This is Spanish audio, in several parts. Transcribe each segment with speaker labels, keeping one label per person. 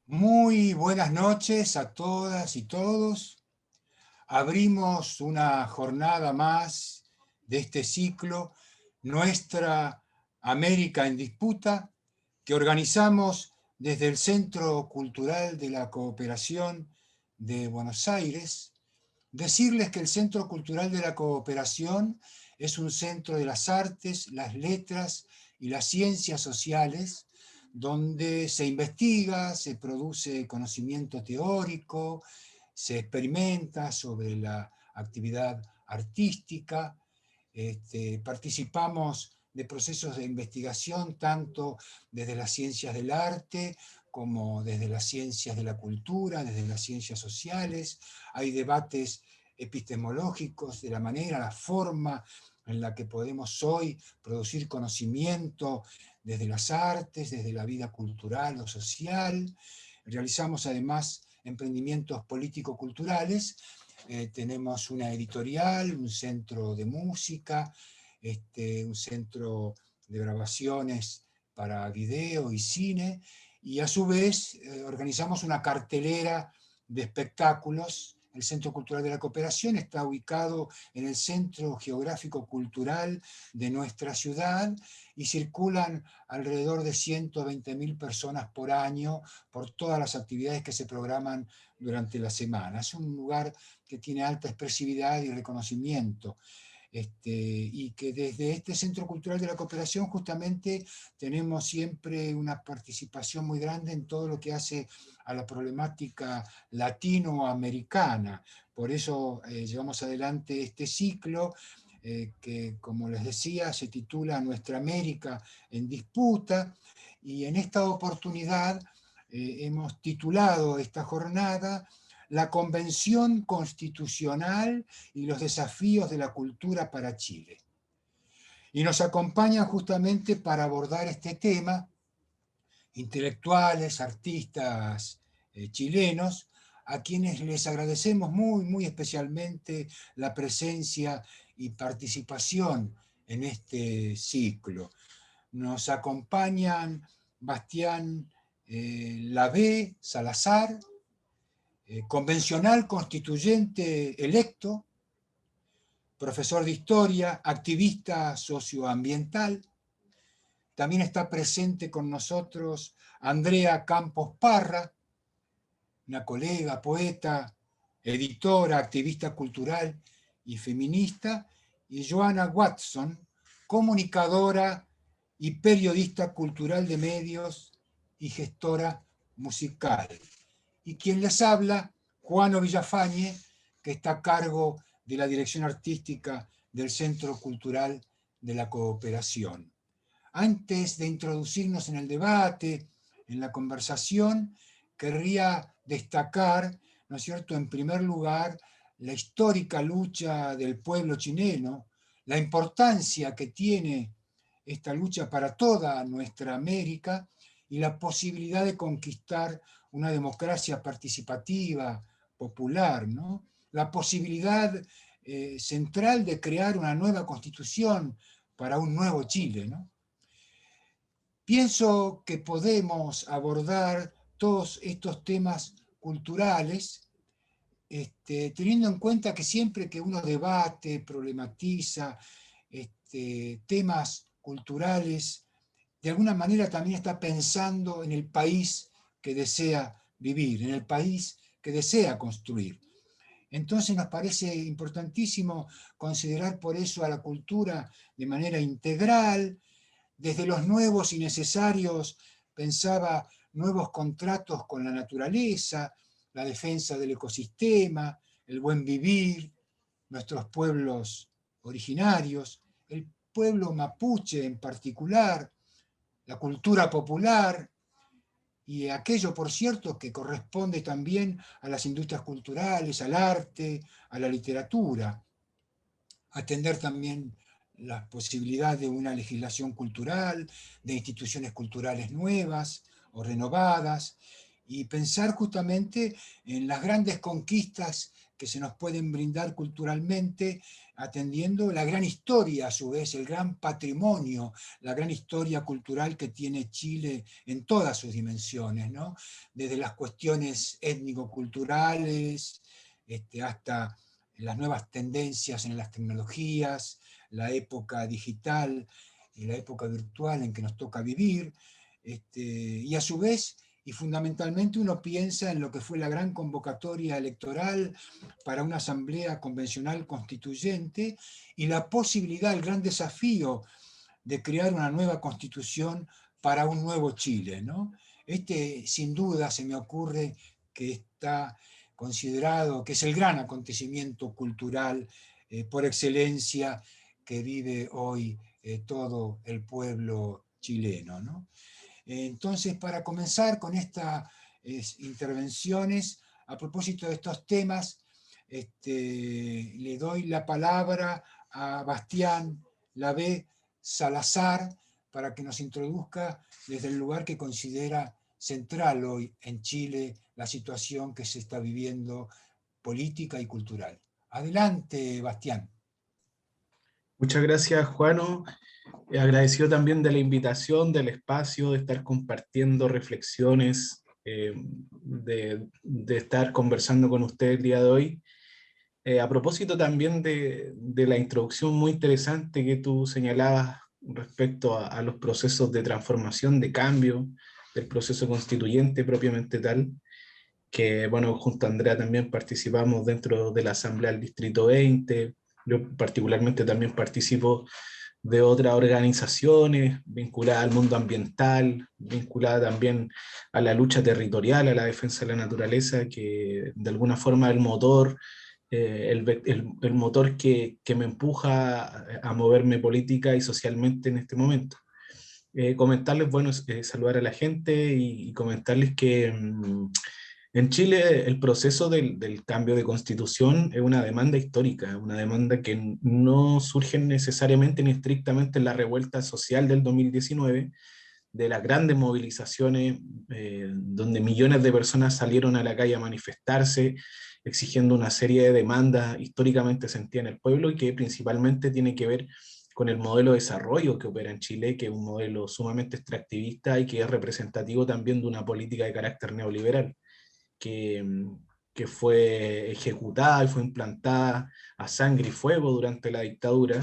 Speaker 1: Muy buenas noches a todas y todos. Abrimos una jornada más de este ciclo, Nuestra América en Disputa, que organizamos desde el Centro Cultural de la Cooperación de Buenos Aires. Decirles que el Centro Cultural de la Cooperación es un centro de las artes, las letras y las ciencias sociales, donde se investiga, se produce conocimiento teórico, se experimenta sobre la actividad artística, participamos de procesos de investigación tanto desde las ciencias del arte como desde las ciencias de la cultura, desde las ciencias sociales. Hay debates epistemológicos de la manera, la forma en la que podemos hoy producir conocimiento desde las artes, desde la vida cultural o social. Realizamos además emprendimientos político-culturales. Tenemos una editorial, un centro de música, un centro de grabaciones para video y cine, y a su vez organizamos una cartelera de espectáculos. El Centro Cultural de la Cooperación está ubicado en el centro geográfico cultural de nuestra ciudad y circulan alrededor de 120.000 personas por año por todas las actividades que se programan durante la semana. Es un lugar que tiene alta expresividad y reconocimiento. Y que desde este Centro Cultural de la Cooperación justamente tenemos siempre una participación muy grande en todo lo que hace a la problemática latinoamericana. Por eso llevamos adelante este ciclo que, como les decía, se titula Nuestra América en Disputa, y en esta oportunidad hemos titulado esta jornada La Convención Constitucional y los desafíos de la cultura para Chile. Y nos acompañan justamente para abordar este tema intelectuales, artistas chilenos, a quienes les agradecemos muy especialmente la presencia y participación en este ciclo. Nos acompañan Bastián Lavé Salazar, convencional constituyente electo, profesor de historia, activista socioambiental. También está presente con nosotros Andrea Campos Parra, una colega, poeta, editora, activista cultural y feminista, y Joanna Watson, comunicadora y periodista cultural de medios y gestora musical. Y quien les habla, Juano Villafañe, que está a cargo de la dirección artística del Centro Cultural de la Cooperación. Antes de introducirnos en el debate, en la conversación, querría destacar, ¿no es cierto?, en primer lugar, la histórica lucha del pueblo chileno, la importancia que tiene esta lucha para toda nuestra América y la posibilidad de conquistar una democracia participativa, popular, ¿no? La posibilidad central de crear una nueva constitución para un nuevo Chile, ¿no? Pienso que podemos abordar todos estos temas culturales, teniendo en cuenta que siempre que uno debate, problematiza temas culturales, de alguna manera también está pensando en el país que desea vivir, en el país que desea construir. Entonces nos parece importantísimo considerar por eso a la cultura de manera integral. Desde los nuevos y necesarios pensaba nuevos contratos con la naturaleza, la defensa del ecosistema, el buen vivir, nuestros pueblos originarios, el pueblo mapuche en particular, la cultura popular y aquello, por cierto, que corresponde también a las industrias culturales, al arte, a la literatura. Atender también la posibilidad de una legislación cultural, de instituciones culturales nuevas o renovadas, y pensar justamente en las grandes conquistas que se nos pueden brindar culturalmente, atendiendo la gran historia, a su vez, el gran patrimonio, la gran historia cultural que tiene Chile en todas sus dimensiones, ¿no? Desde las cuestiones étnico-culturales hasta las nuevas tendencias en las tecnologías, la época digital y la época virtual en que nos toca vivir, y a su vez, y fundamentalmente uno piensa en lo que fue la gran convocatoria electoral para una asamblea convencional constituyente y la posibilidad, el gran desafío de crear una nueva constitución para un nuevo Chile, ¿no? Sin duda, se me ocurre que está considerado que es el gran acontecimiento cultural por excelencia que vive hoy todo el pueblo chileno, ¿no? Entonces, para comenzar con estas intervenciones, a propósito de estos temas, le doy la palabra a Bastián Lavé Salazar para que nos introduzca desde el lugar que considera central hoy en Chile la situación que se está viviendo política y cultural. Adelante, Bastián.
Speaker 2: Muchas gracias, Juano. Agradecido también de la invitación, del espacio, de estar compartiendo reflexiones, de estar conversando con usted el día de hoy. A propósito también de la introducción muy interesante que tú señalabas respecto a los procesos de transformación, de cambio, del proceso constituyente propiamente tal, que bueno, junto a Andrea también participamos dentro de la Asamblea del Distrito 20. Yo particularmente también participo de otras organizaciones vinculadas al mundo ambiental, vinculadas también a la lucha territorial, a la defensa de la naturaleza, que de alguna forma es el motor, el motor que me empuja a moverme política y socialmente en este momento. Comentarles, bueno, saludar a la gente y comentarles que en Chile el proceso del cambio de constitución es una demanda histórica, una demanda que no surge necesariamente ni estrictamente en la revuelta social del 2019, de las grandes movilizaciones donde millones de personas salieron a la calle a manifestarse, exigiendo una serie de demandas históricamente sentidas en el pueblo y que principalmente tiene que ver con el modelo de desarrollo que opera en Chile, que es un modelo sumamente extractivista y que es representativo también de una política de carácter neoliberal que, que fue ejecutada y fue implantada a sangre y fuego durante la dictadura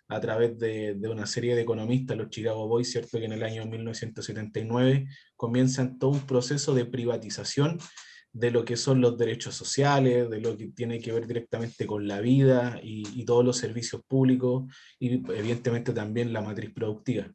Speaker 2: a través de una serie de economistas, los Chicago Boys, cierto que en el año 1979 comienzan todo un proceso de privatización de lo que son los derechos sociales, de lo que tiene que ver directamente con la vida y todos los servicios públicos y evidentemente también la matriz productiva.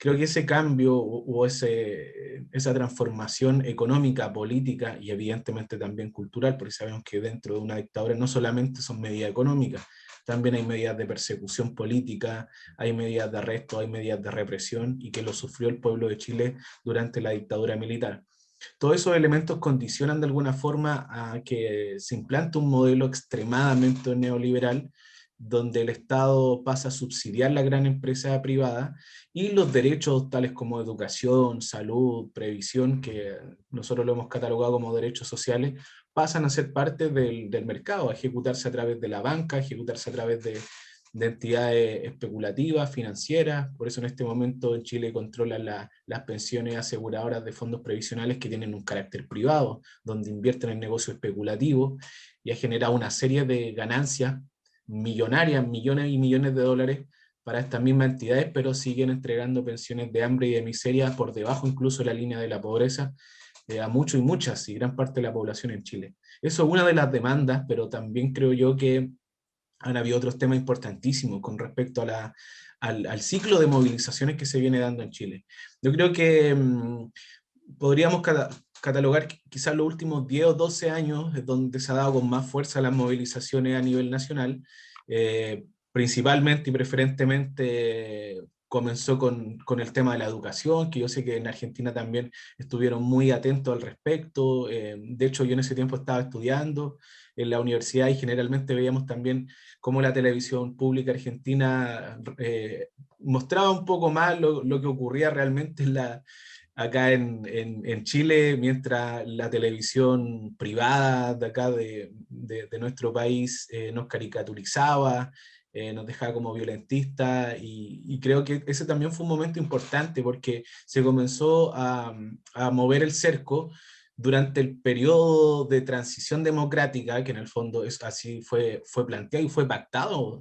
Speaker 2: Creo que ese cambio o esa transformación económica, política y evidentemente también cultural, porque sabemos que dentro de una dictadura no solamente son medidas económicas, también hay medidas de persecución política, hay medidas de arresto, hay medidas de represión y que lo sufrió el pueblo de Chile durante la dictadura militar. Todos esos elementos condicionan de alguna forma a que se implante un modelo extremadamente neoliberal donde el Estado pasa a subsidiar la gran empresa privada y los derechos tales como educación, salud, previsión, que nosotros lo hemos catalogado como derechos sociales, pasan a ser parte del mercado, a ejecutarse a través de la banca, a ejecutarse a través de entidades especulativas, financieras. Por eso en este momento en Chile controlan las pensiones aseguradoras de fondos previsionales que tienen un carácter privado, donde invierten en negocios especulativos y ha generado una serie de ganancias millonarias, millones y millones de dólares para estas mismas entidades, pero siguen entregando pensiones de hambre y de miseria por debajo incluso de la línea de la pobreza a muchos y muchas y gran parte de la población en Chile. Eso es una de las demandas, pero también creo yo que han habido otros temas importantísimos con respecto a al ciclo de movilizaciones que se viene dando en Chile. Yo creo que podríamos catalogar quizás los últimos 10 o 12 años donde se ha dado con más fuerza las movilizaciones a nivel nacional, principalmente y preferentemente comenzó con el tema de la educación, que yo sé que en Argentina también estuvieron muy atentos al respecto. De hecho, yo en ese tiempo estaba estudiando en la universidad y generalmente veíamos también cómo la televisión pública argentina mostraba un poco más lo que ocurría realmente acá en Chile, mientras la televisión privada de acá de nuestro país nos caricaturizaba, nos dejaba como violentistas, y creo que ese también fue un momento importante porque se comenzó a mover el cerco durante el periodo de transición democrática, que en el fondo así fue planteado y fue pactado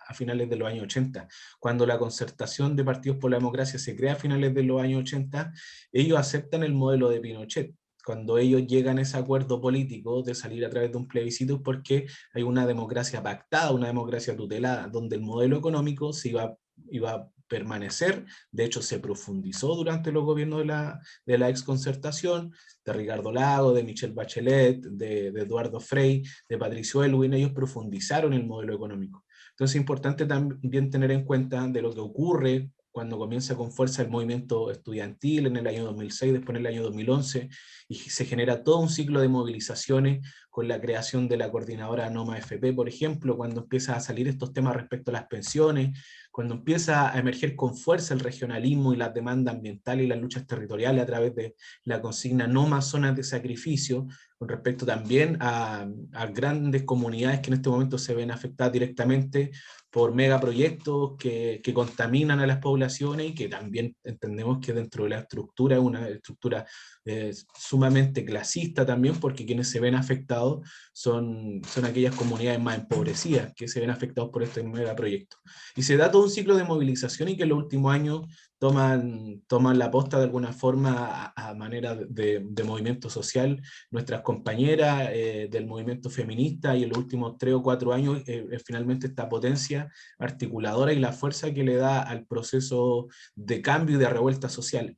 Speaker 2: a finales de los años 80. Cuando la concertación de partidos por la democracia se crea a finales de los años 80, ellos aceptan el modelo de Pinochet. Cuando ellos llegan a ese acuerdo político de salir a través de un plebiscito, porque hay una democracia pactada, una democracia tutelada, donde el modelo económico iba a permanecer. De hecho, se profundizó durante los gobiernos de la exconcertación, de Ricardo Lago, de Michelle Bachelet, de Eduardo Frei, de Patricio Aylwin. Ellos profundizaron el modelo económico. Entonces es importante también tener en cuenta de lo que ocurre cuando comienza con fuerza el movimiento estudiantil en el año 2006, después en el año 2011, y se genera todo un ciclo de movilizaciones con la creación de la coordinadora Noma FP, por ejemplo, cuando empiezan a salir estos temas respecto a las pensiones, cuando empieza a emerger con fuerza el regionalismo y las demandas ambientales y las luchas territoriales a través de la consigna no más zonas de sacrificio, con respecto también a grandes comunidades que en este momento se ven afectadas directamente por megaproyectos que contaminan a las poblaciones, y que también entendemos que dentro de la estructura es una estructura sumamente clasista también, porque quienes se ven afectados son aquellas comunidades más empobrecidas que se ven afectados por este megaproyecto. Y se da todo un ciclo de movilización, y que en los últimos años toman la posta de alguna forma a manera de movimiento social nuestras compañeras del movimiento feminista, y en los últimos 3 o 4 años finalmente esta potencia articuladora y la fuerza que le da al proceso de cambio y de revuelta social.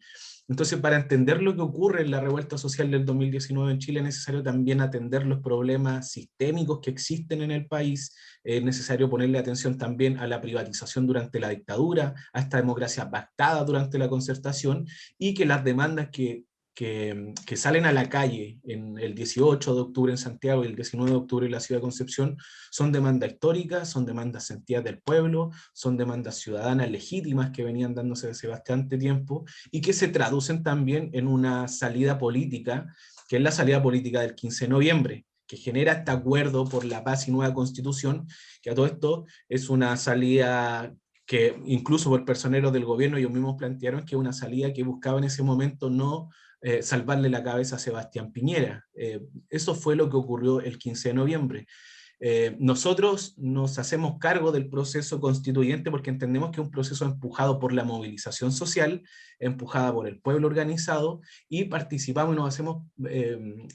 Speaker 2: Entonces, para entender lo que ocurre en la revuelta social del 2019 en Chile, es necesario también atender los problemas sistémicos que existen en el país. Es necesario ponerle atención también a la privatización durante la dictadura, a esta democracia pactada durante la concertación, y que las demandas que salen a la calle en el 18 de octubre en Santiago y el 19 de octubre en la ciudad de Concepción son demandas históricas, son demandas sentidas del pueblo, son demandas ciudadanas legítimas que venían dándose desde bastante tiempo, y que se traducen también en una salida política, que es la salida política del 15 de noviembre, que genera este acuerdo por la paz y nueva constitución, que a todo esto es una salida que incluso por personeros del gobierno ellos mismos plantearon que es una salida que buscaba en ese momento no salvarle la cabeza a Sebastián Piñera. Eso fue lo que ocurrió el 15 de noviembre. Nosotros nos hacemos cargo del proceso constituyente porque entendemos que es un proceso empujado por la movilización social, empujada por el pueblo organizado, y participamos y nos hacemos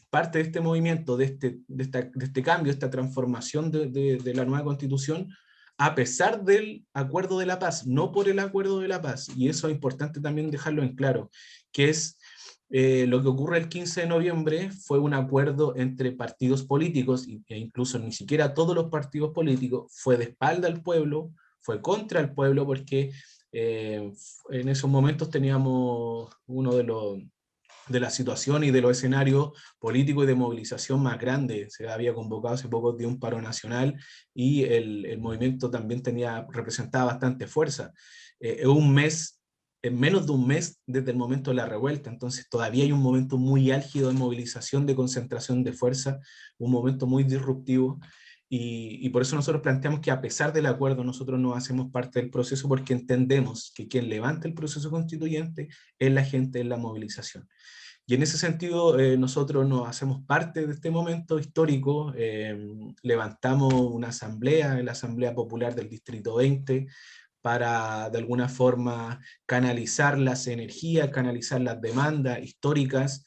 Speaker 2: parte de este movimiento, de este cambio, esta transformación de la nueva constitución, a pesar del acuerdo de la paz, no por el acuerdo de la paz. Y eso es importante también dejarlo en claro, que es lo que ocurre el 15 de noviembre fue un acuerdo entre partidos políticos, e incluso ni siquiera todos los partidos políticos, fue de espalda al pueblo, fue contra el pueblo, porque en esos momentos teníamos uno de la situación y de los escenarios políticos y de movilización más grandes. Se había convocado hace poco de un paro nacional, y el movimiento también representaba bastante fuerza. Un mes en menos de un mes desde el momento de la revuelta, entonces todavía hay un momento muy álgido de movilización, de concentración de fuerza, un momento muy disruptivo, y por eso nosotros planteamos que a pesar del acuerdo nosotros no hacemos parte del proceso, porque entendemos que quien levanta el proceso constituyente es la gente en la movilización. Y en ese sentido, nosotros nos hacemos parte de este momento histórico, levantamos una asamblea, la Asamblea Popular del Distrito 20, para de alguna forma canalizar las energías, canalizar las demandas históricas,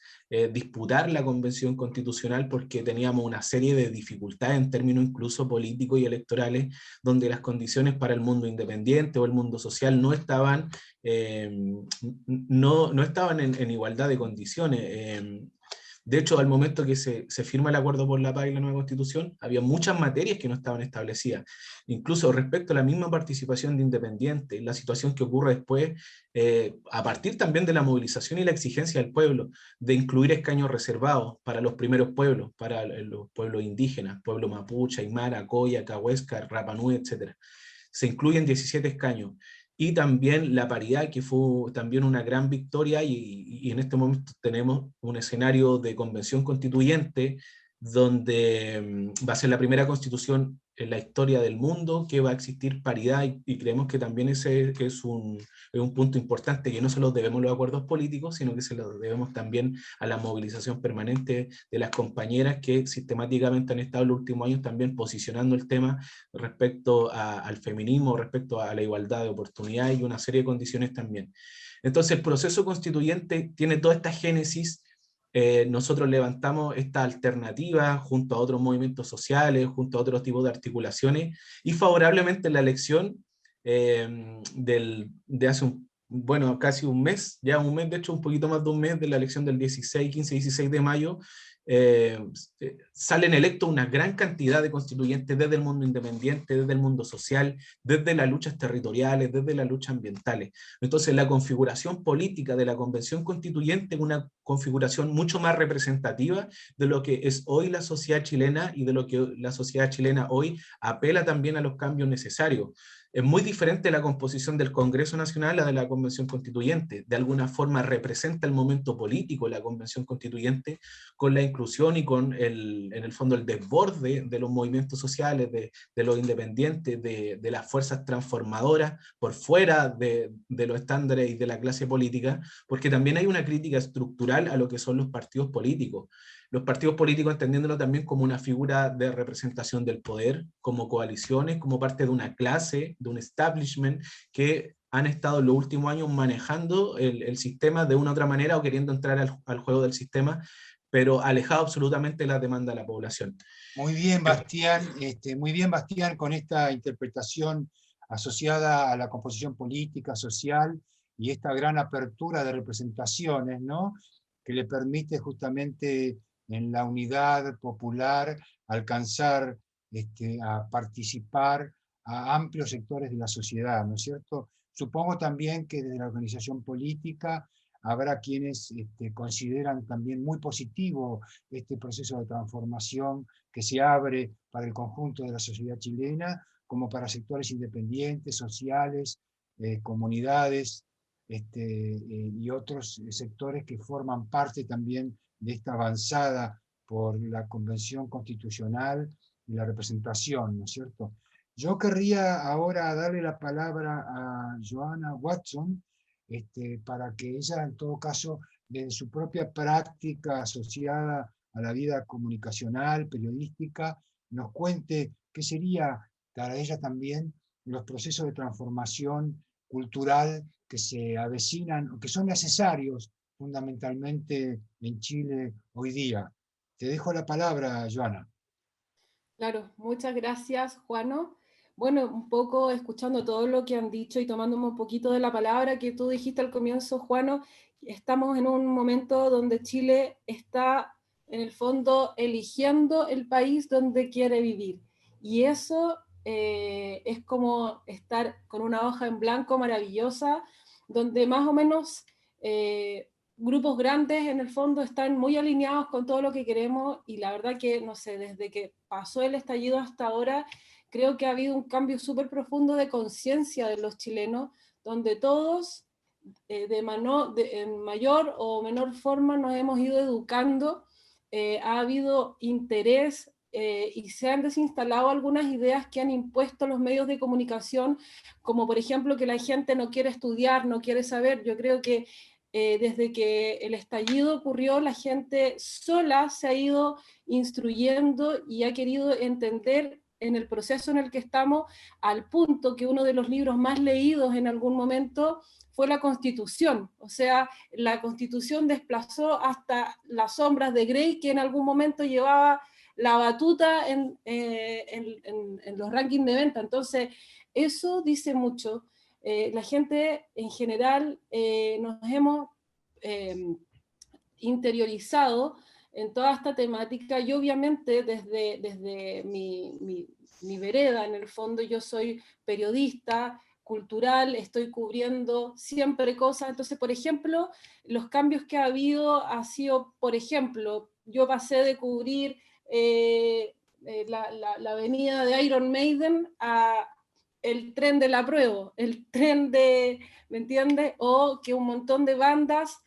Speaker 2: disputar la convención constitucional, porque teníamos una serie de dificultades en términos incluso políticos y electorales, donde las condiciones para el mundo independiente o el mundo social no estaban, no estaban en igualdad de condiciones. De hecho, al momento que se firma el acuerdo por la paz y la nueva constitución, había muchas materias que no estaban establecidas. Incluso respecto a la misma participación de independientes, la situación que ocurre después, a partir también de la movilización y la exigencia del pueblo, de incluir escaños reservados para los primeros pueblos, para los pueblos indígenas, pueblo mapuche, aymara, coya, cahuéscar, Rapa Nui, etc. Se incluyen 17 escaños. y también la paridad, que fue también una gran victoria, y en este momento tenemos un escenario de convención constituyente donde va a ser la primera constitución en la historia del mundo que va a existir paridad, y creemos que también ese es un punto importante, que no se lo debemos a los acuerdos políticos, sino que se lo debemos también a la movilización permanente de las compañeras que sistemáticamente han estado en los últimos años también posicionando el tema respecto al feminismo, respecto a la igualdad de oportunidades y una serie de condiciones también. Entonces el proceso constituyente tiene toda esta génesis. Nosotros levantamos esta alternativa junto a otros movimientos sociales, junto a otros tipos de articulaciones, y favorablemente la elección de hace bueno, casi un mes, ya un mes, de hecho un poquito más de un mes, de la elección del 16, 15, 16 de mayo, eh, salen electos una gran cantidad de constituyentes desde el mundo independiente, desde el mundo social, desde las luchas territoriales, desde las luchas ambientales. Entonces la configuración política de la Convención Constituyente es una configuración mucho más representativa de lo que es hoy la sociedad chilena, y de lo que la sociedad chilena hoy apela también a los cambios necesarios. Es muy diferente la composición del Congreso Nacional a la de la Convención Constituyente. De alguna forma representa el momento político de la Convención Constituyente, con la inclusión y con en el fondo el desborde de los movimientos sociales, de los independientes, de las fuerzas transformadoras por fuera de los estándares y de la clase política, porque también hay una crítica estructural a lo que son los partidos políticos. Los partidos políticos entendiéndolo también como una figura de representación del poder, como coaliciones, como parte de una clase, de un establishment que han estado en los últimos años manejando el sistema de una u otra manera, o queriendo entrar al juego del sistema, pero alejado absolutamente de la demanda de la población.
Speaker 1: Muy bien, Bastián, con esta interpretación asociada a la composición política, social y esta gran apertura de representaciones, ¿no? Que le permite justamente en la unidad popular alcanzar a participar a amplios sectores de la sociedad, ¿no es cierto? Supongo también que desde la organización política habrá quienes consideran también muy positivo este proceso de transformación que se abre para el conjunto de la sociedad chilena, como para sectores independientes, sociales, comunidades, y otros sectores que forman parte también de esta avanzada por la Convención Constitucional y la representación, ¿no es cierto? Yo querría ahora darle la palabra a Joanna Watson, para que ella, en todo caso, desde su propia práctica asociada a la vida comunicacional, periodística, nos cuente qué sería para ella también los procesos de transformación cultural que se avecinan o que son necesarios fundamentalmente en Chile hoy día. Te dejo la palabra, Joana.
Speaker 3: Claro, muchas gracias, Juano. Bueno, un poco escuchando todo lo que han dicho y tomándome un poquito de la palabra que tú dijiste al comienzo, Juano, estamos en un momento donde Chile está, en el fondo, eligiendo el país donde quiere vivir. Y eso es como estar con una hoja en blanco maravillosa, donde más o menos grupos grandes en el fondo están muy alineados con todo lo que queremos, y la verdad que, no sé, desde que pasó el estallido hasta ahora, creo que ha habido un cambio súper profundo de conciencia de los chilenos, donde todos en mayor o menor forma nos hemos ido educando, ha habido interés y se han desinstalado algunas ideas que han impuesto los medios de comunicación, como por ejemplo que la gente no quiere estudiar, no quiere saber. Yo creo que desde que el estallido ocurrió, la gente sola se ha ido instruyendo y ha querido entender en el proceso en el que estamos, al punto que uno de los libros más leídos en algún momento fue la Constitución. O sea, la Constitución desplazó hasta las sombras de Grey, que en algún momento llevaba la batuta en los rankings de venta. Entonces, eso dice mucho. La gente en general nos hemos interiorizado en toda esta temática, y obviamente desde mi vereda, en el fondo, yo soy periodista cultural, estoy cubriendo siempre cosas. Entonces, por ejemplo, los cambios que ha habido ha sido, por ejemplo, yo pasé de cubrir la avenida de Iron Maiden a el tren del apruebo, el tren de, ¿me entiendes? O que un montón de bandas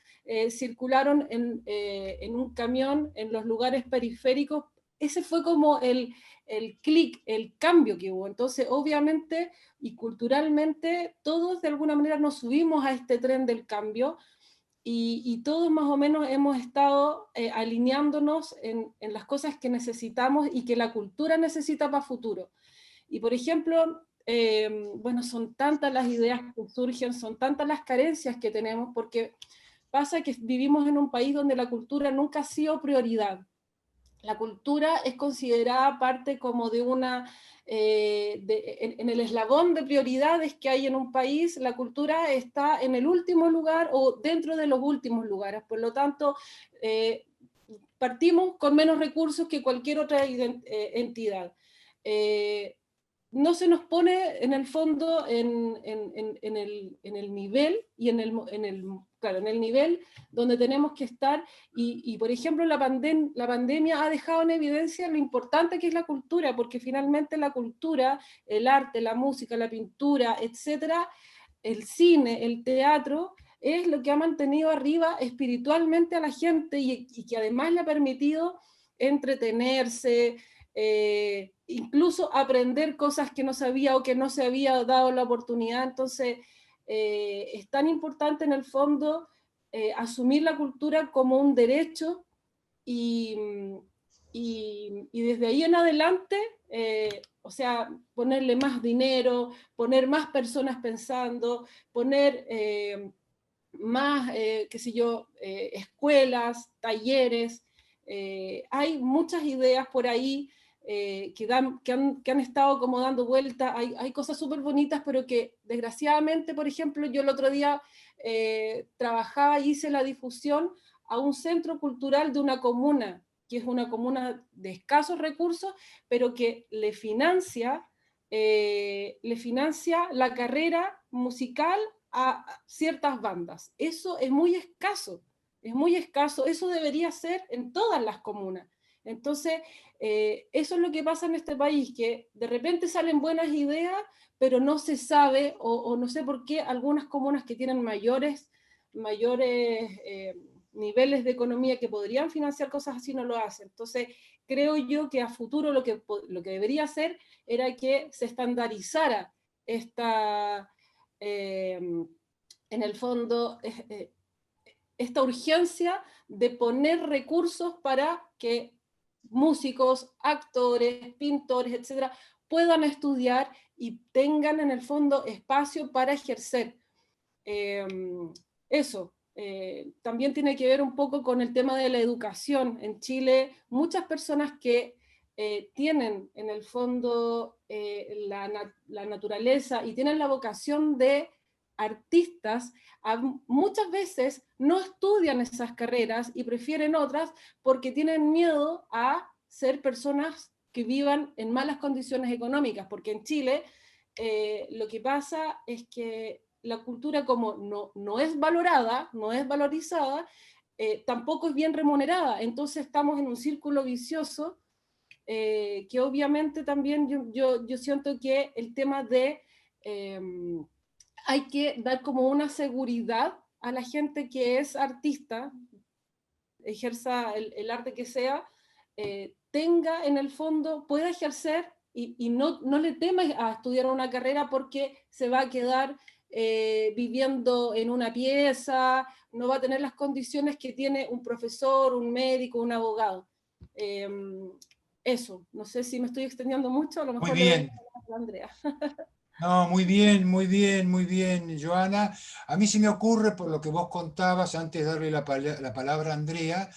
Speaker 3: circularon en un camión en los lugares periféricos. Ese fue como el clic, el cambio que hubo. Entonces, obviamente y culturalmente, todos de alguna manera nos subimos a este tren del cambio, y todos más o menos hemos estado alineándonos en las cosas que necesitamos y que la cultura necesita para futuro. Y por ejemplo, bueno, son tantas las ideas que surgen, son tantas las carencias que tenemos, porque pasa que vivimos en un país donde la cultura nunca ha sido prioridad. La cultura es considerada parte como de una, en el eslabón de prioridades que hay en un país, la cultura está en el último lugar o dentro de los últimos lugares. Por lo tanto, partimos con menos recursos que cualquier otra entidad. No se nos pone en el fondo en el nivel y claro, en el nivel donde tenemos que estar, y por ejemplo la pandemia ha dejado en evidencia lo importante que es la cultura, porque finalmente la cultura, el arte, la música, la pintura, etcétera, el cine, el teatro, es lo que ha mantenido arriba espiritualmente a la gente, y que además le ha permitido entretenerse, incluso aprender cosas que no sabía o que no se había dado la oportunidad. Entonces, es tan importante en el fondo asumir la cultura como un derecho, y, y desde ahí en adelante, o sea, ponerle más dinero, poner más personas pensando, poner más, qué sé yo, escuelas, talleres. Hay muchas ideas por ahí que han estado como dando vuelta. Hay cosas súper bonitas, pero que desgraciadamente, por ejemplo, yo el otro día trabajaba y hice la difusión a un centro cultural de una comuna, que es una comuna de escasos recursos, pero que le financia la carrera musical a ciertas bandas. Eso es muy escaso, eso debería ser en todas las comunas. Entonces, eso es lo que pasa en este país, que de repente salen buenas ideas, pero no se sabe, o no sé por qué algunas comunas que tienen mayores niveles de economía que podrían financiar cosas así no lo hacen. Entonces, creo yo que a futuro lo que debería hacer era que se estandarizara esta, en el fondo, esta urgencia de poner recursos para que músicos, actores, pintores, etcétera, puedan estudiar y tengan en el fondo espacio para ejercer. Eso. También tiene que ver un poco con el tema de la educación. En Chile, muchas personas que tienen en el fondo la naturaleza y tienen la vocación de artistas, muchas veces no estudian esas carreras y prefieren otras porque tienen miedo a ser personas que vivan en malas condiciones económicas, porque en Chile lo que pasa es que la cultura, como no es valorada, no es valorizada, tampoco es bien remunerada. Entonces estamos en un círculo vicioso que obviamente también yo siento que el tema de hay que dar como una seguridad a la gente que es artista, ejerza el arte que sea, tenga en el fondo, pueda ejercer y no le tema a estudiar una carrera porque se va a quedar viviendo en una pieza, no va a tener las condiciones que tiene un profesor, un médico, un abogado. Eso, no sé si me estoy extendiendo mucho, a lo
Speaker 1: Muy
Speaker 3: mejor le doy
Speaker 1: bien.
Speaker 3: a Andrea.
Speaker 1: No, muy bien, muy bien, muy bien, Joana. A mí se me ocurre, por lo que vos contabas, antes de darle la palabra a Andrea,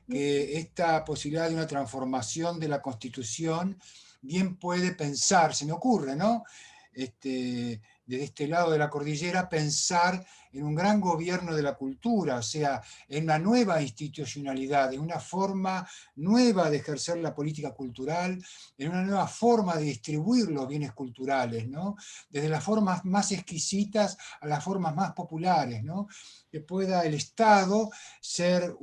Speaker 1: que esta posibilidad de una transformación de la Constitución bien puede pensar, se me ocurre, ¿no? Desde este lado de la cordillera, pensar en un gran gobierno de la cultura, o sea, en una nueva institucionalidad, en una forma nueva de ejercer la política cultural, en una nueva forma de distribuir los bienes culturales, ¿no? Desde las formas más exquisitas a las formas más populares, ¿no? Que pueda el Estado ser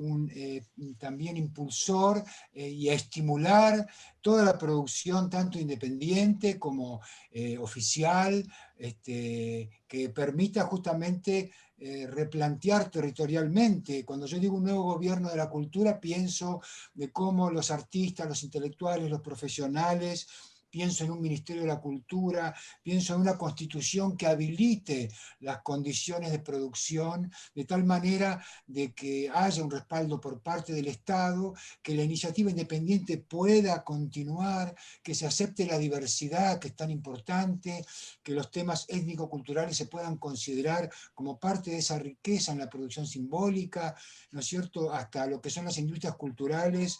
Speaker 1: también impulsor y estimular toda la producción, tanto independiente como oficial, que permita justamente replantear territorialmente. Cuando yo digo un nuevo gobierno de la cultura, pienso de cómo los artistas, los intelectuales, los profesionales, pienso en un Ministerio de la Cultura, pienso en una constitución que habilite las condiciones de producción de tal manera de que haya un respaldo por parte del Estado, que la iniciativa independiente pueda continuar, que se acepte la diversidad, que es tan importante, que los temas étnico-culturales se puedan considerar como parte de esa riqueza en la producción simbólica, ¿no es cierto?, hasta lo que son las industrias culturales,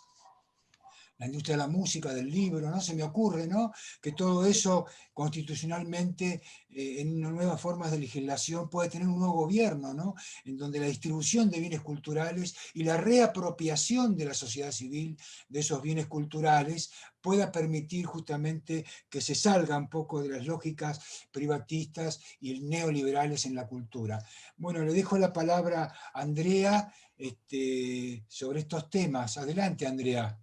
Speaker 1: la industria de la música, del libro, ¿no? Se me ocurre, ¿no?, que todo eso constitucionalmente, en nuevas formas de legislación, puede tener un nuevo gobierno, ¿no?, en donde la distribución de bienes culturales y la reapropiación de la sociedad civil de esos bienes culturales pueda permitir justamente que se salga un poco de las lógicas privatistas y neoliberales en la cultura. Bueno, le dejo la palabra a Andrea sobre estos temas. Adelante, Andrea.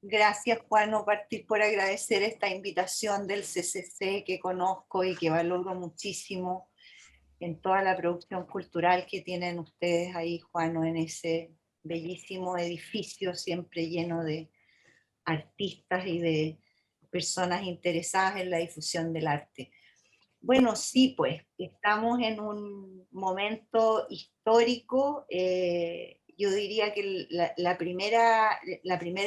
Speaker 4: Gracias, Juan, partir por agradecer esta invitación del CCC que conozco y que valoro muchísimo en toda la producción cultural que tienen ustedes ahí, Juan, en ese bellísimo edificio siempre lleno de artistas y de personas interesadas en la difusión del arte. Bueno, sí, pues estamos en un momento histórico. Yo diría que la primera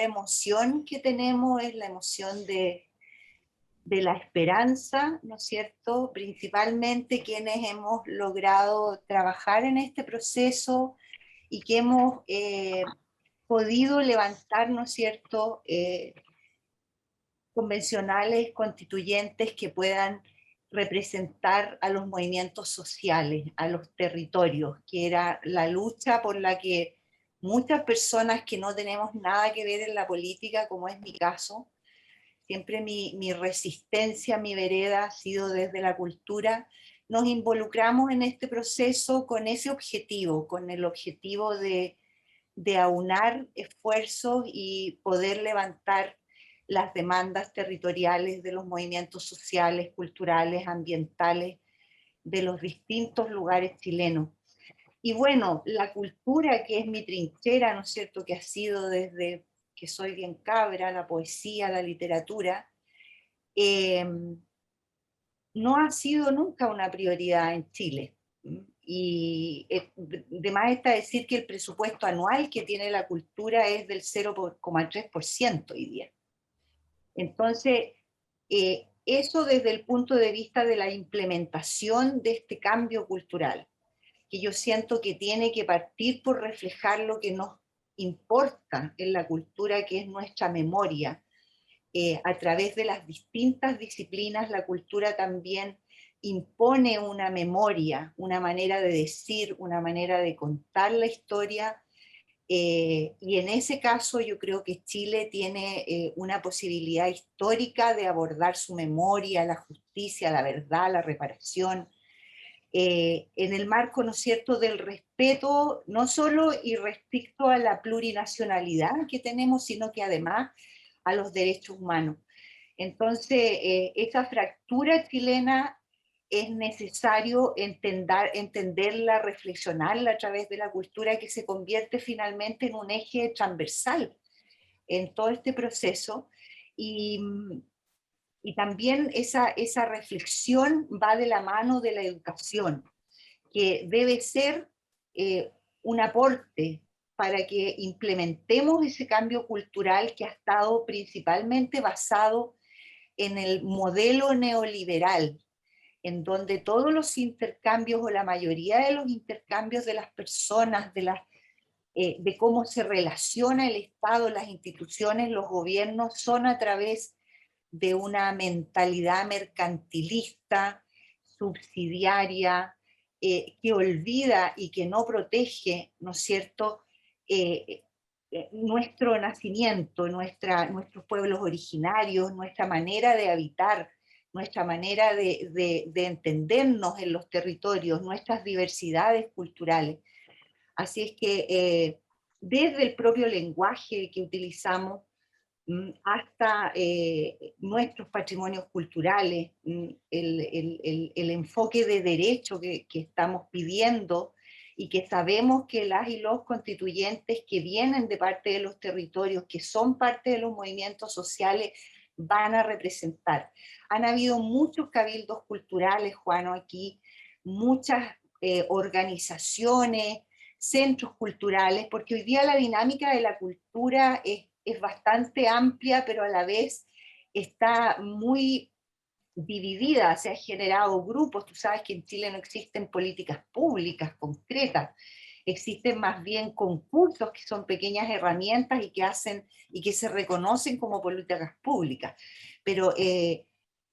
Speaker 4: emoción que tenemos es la emoción de la esperanza, ¿no es cierto? Principalmente quienes hemos logrado trabajar en este proceso y que hemos podido levantar, ¿no es cierto?, convencionales constituyentes que puedan representar a los movimientos sociales, a los territorios, que era la lucha por la que muchas personas que no tenemos nada que ver en la política, como es mi caso, siempre mi resistencia, mi vereda ha sido desde la cultura, nos involucramos en este proceso con ese objetivo, con el objetivo de aunar esfuerzos y poder levantar las demandas territoriales de los movimientos sociales, culturales, ambientales, de los distintos lugares chilenos. Y bueno, la cultura, que es mi trinchera, ¿no es cierto?, que ha sido desde que soy bien cabra, la poesía, la literatura, no ha sido nunca una prioridad en Chile. Y de más está decir que el presupuesto anual que tiene la cultura es del 0,3% hoy día. Entonces, eso desde el punto de vista de la implementación de este cambio cultural, que yo siento que tiene que partir por reflejar lo que nos importa en la cultura, que es nuestra memoria. A través de las distintas disciplinas, la cultura también impone una memoria, una manera de decir, una manera de contar la historia, y en ese caso yo creo que Chile tiene una posibilidad histórica de abordar su memoria, la justicia, la verdad, la reparación, en el marco, ¿no es cierto?, del respeto, no solo y respecto a la plurinacionalidad que tenemos, sino que además a los derechos humanos. Entonces, esa fractura chilena es necesario entenderla, reflexionarla a través de la cultura, que se convierte finalmente en un eje transversal en todo este proceso. Y también esa reflexión va de la mano de la educación, que debe ser un aporte para que implementemos ese cambio cultural que ha estado principalmente basado en el modelo neoliberal, en donde todos los intercambios o la mayoría de los intercambios de las personas, de cómo se relaciona el Estado, las instituciones, los gobiernos, son a través de una mentalidad mercantilista, subsidiaria, que olvida y que no protege, ¿no es cierto?, nuestro nacimiento, nuestros pueblos originarios, nuestra manera de habitar, nuestra manera de entendernos en los territorios, nuestras diversidades culturales. Así es que desde el propio lenguaje que utilizamos hasta nuestros patrimonios culturales, el enfoque de derecho que estamos pidiendo y que sabemos que las y los constituyentes que vienen de parte de los territorios, que son parte de los movimientos sociales, van a representar. Han habido muchos cabildos culturales, Juano, aquí, muchas organizaciones, centros culturales, porque hoy día la dinámica de la cultura es bastante amplia, pero a la vez está muy dividida, se han generado grupos. Tú sabes que en Chile no existen políticas públicas concretas, existen más bien concursos que son pequeñas herramientas y que hacen y que se reconocen como políticas públicas, pero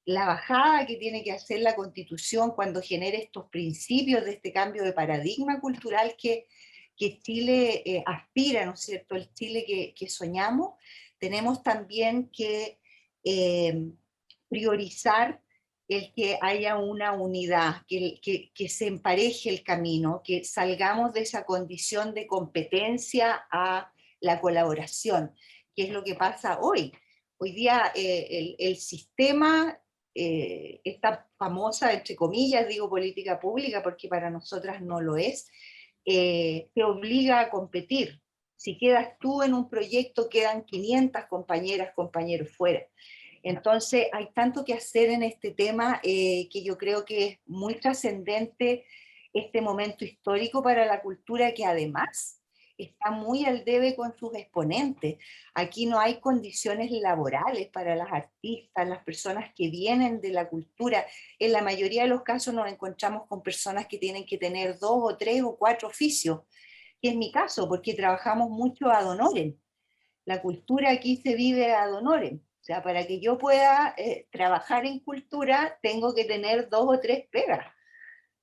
Speaker 4: la bajada que tiene que hacer la Constitución cuando genere estos principios de este cambio de paradigma cultural que Chile aspira, ¿no es cierto?, el Chile que soñamos, tenemos también que priorizar el que haya una unidad, que se empareje el camino, que salgamos de esa condición de competencia a la colaboración, que es lo que pasa hoy. Hoy día el sistema, esta famosa, entre comillas, digo política pública porque para nosotras no lo es, te obliga a competir. Si quedas tú en un proyecto, quedan 500 compañeras, compañeros fuera. Entonces hay tanto que hacer en este tema que yo creo que es muy trascendente este momento histórico para la cultura, que además está muy al debe con sus exponentes. Aquí no hay condiciones laborales para las artistas, las personas que vienen de la cultura. En la mayoría de los casos nos encontramos con personas que tienen que tener 2 o 3 o 4 oficios, que es mi caso, porque trabajamos mucho ad honorem. La cultura aquí se vive ad honorem. O sea, para que yo pueda trabajar en cultura, tengo que tener 2 o 3 pegas,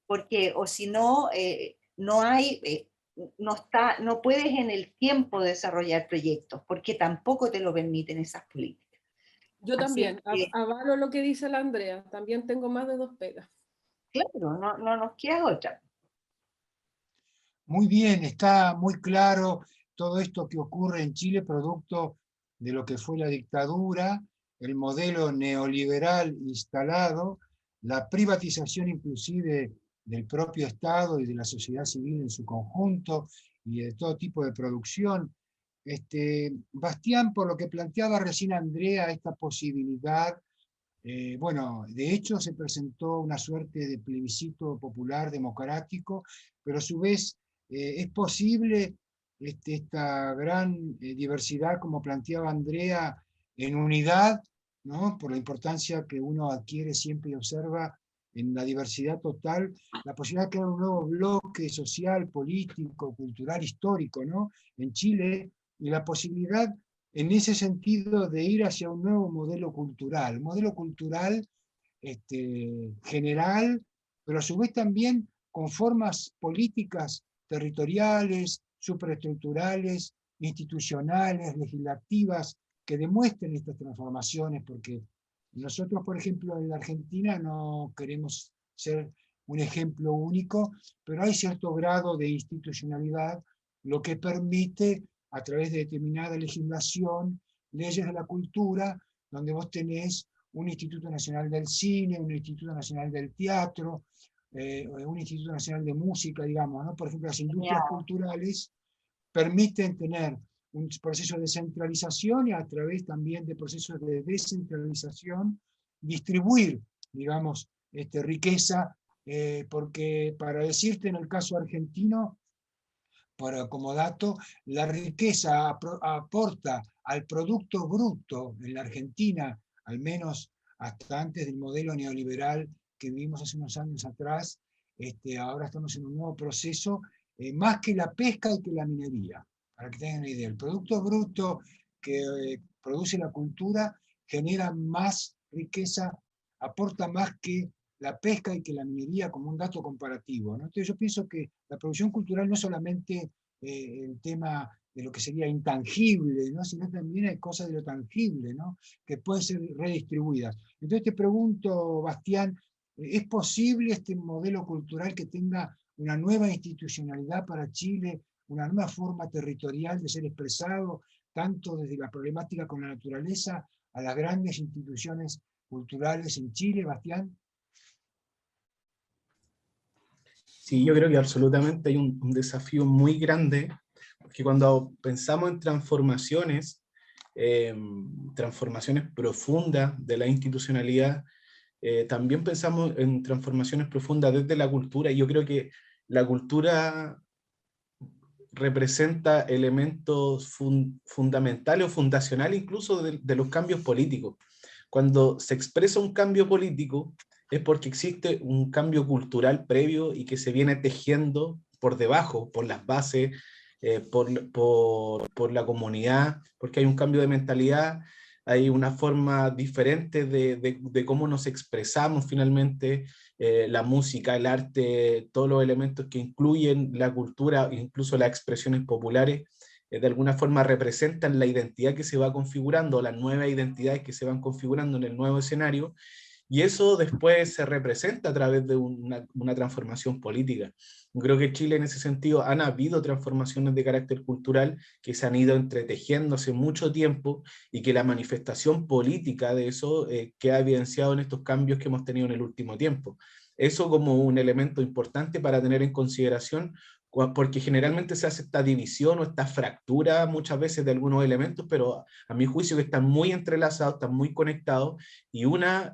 Speaker 4: porque o si no, no hay, no puedes en el tiempo desarrollar proyectos, porque tampoco te lo permiten esas políticas.
Speaker 3: Yo también,
Speaker 4: que,
Speaker 3: avalo lo que dice la Andrea, también tengo más de 2 pegas.
Speaker 4: Claro, no nos queda otra.
Speaker 1: Muy bien, está muy claro todo esto que ocurre en Chile, producto de lo que fue la dictadura, el modelo neoliberal instalado, la privatización inclusive del propio Estado y de la sociedad civil en su conjunto y de todo tipo de producción. Bastián, por lo que planteaba recién Andrea, esta posibilidad, bueno, de hecho se presentó una suerte de plebiscito popular democrático, pero a su vez es posible esta gran diversidad, como planteaba Andrea, en unidad, ¿no?, por la importancia que uno adquiere siempre y observa en la diversidad total, la posibilidad de crear un nuevo bloque social, político, cultural, histórico, ¿no?, en Chile, y la posibilidad en ese sentido de ir hacia un nuevo modelo cultural general, pero a su vez también con formas políticas territoriales, superestructurales, institucionales, legislativas, que demuestren estas transformaciones, porque nosotros, por ejemplo, en la Argentina no queremos ser un ejemplo único, pero hay cierto grado de institucionalidad, lo que permite, a través de determinada legislación, leyes de la cultura, donde vos tenés un Instituto Nacional del Cine, un Instituto Nacional del Teatro, un Instituto Nacional de Música, digamos, ¿no? Por ejemplo, las industrias culturales permiten tener un proceso de centralización y a través también de procesos de descentralización, distribuir, digamos, riqueza, porque para decirte en el caso argentino, como dato, la riqueza aporta al Producto Bruto en la Argentina, al menos hasta antes del modelo neoliberal que vivimos hace unos años atrás, ahora estamos en un nuevo proceso, más que la pesca y que la minería. Para que tengan una idea, el Producto Bruto que produce la cultura genera más riqueza, aporta más que la pesca y que la minería como un dato comparativo, ¿no? Entonces yo pienso que la producción cultural no es solamente el tema de lo que sería intangible, ¿no? Sino también hay cosas de lo tangible, ¿no? Que pueden ser redistribuidas. Entonces te pregunto, Bastián, ¿es posible este modelo cultural que tenga una nueva institucionalidad para Chile, una nueva forma territorial de ser expresado, tanto desde la problemática con la naturaleza a las grandes instituciones culturales en Chile, Bastián?
Speaker 2: Sí, yo creo que absolutamente hay un desafío muy grande, porque cuando pensamos en transformaciones, transformaciones profundas de la institucionalidad, también pensamos en transformaciones profundas desde la cultura, y yo creo que la cultura representa elementos fundamentales o fundacionales incluso de los cambios políticos. Cuando se expresa un cambio político es porque existe un cambio cultural previo y que se viene tejiendo por debajo, por las bases, por la comunidad, porque hay un cambio de mentalidad, hay una forma diferente de cómo nos expresamos finalmente, la música, el arte, todos los elementos que incluyen la cultura, incluso las expresiones populares, de alguna forma representan la identidad que se va configurando, las nuevas identidades que se van configurando en el nuevo escenario, y eso después se representa a través de una transformación política. Yo creo que Chile en ese sentido han habido transformaciones de carácter cultural que se han ido entretejiendo hace mucho tiempo y que la manifestación política de eso queda evidenciado en estos cambios que hemos tenido en el último tiempo. Eso como un elemento importante para tener en consideración, porque generalmente se hace esta división o esta fractura muchas veces de algunos elementos, pero a mi juicio que están muy entrelazados, están muy conectados, y una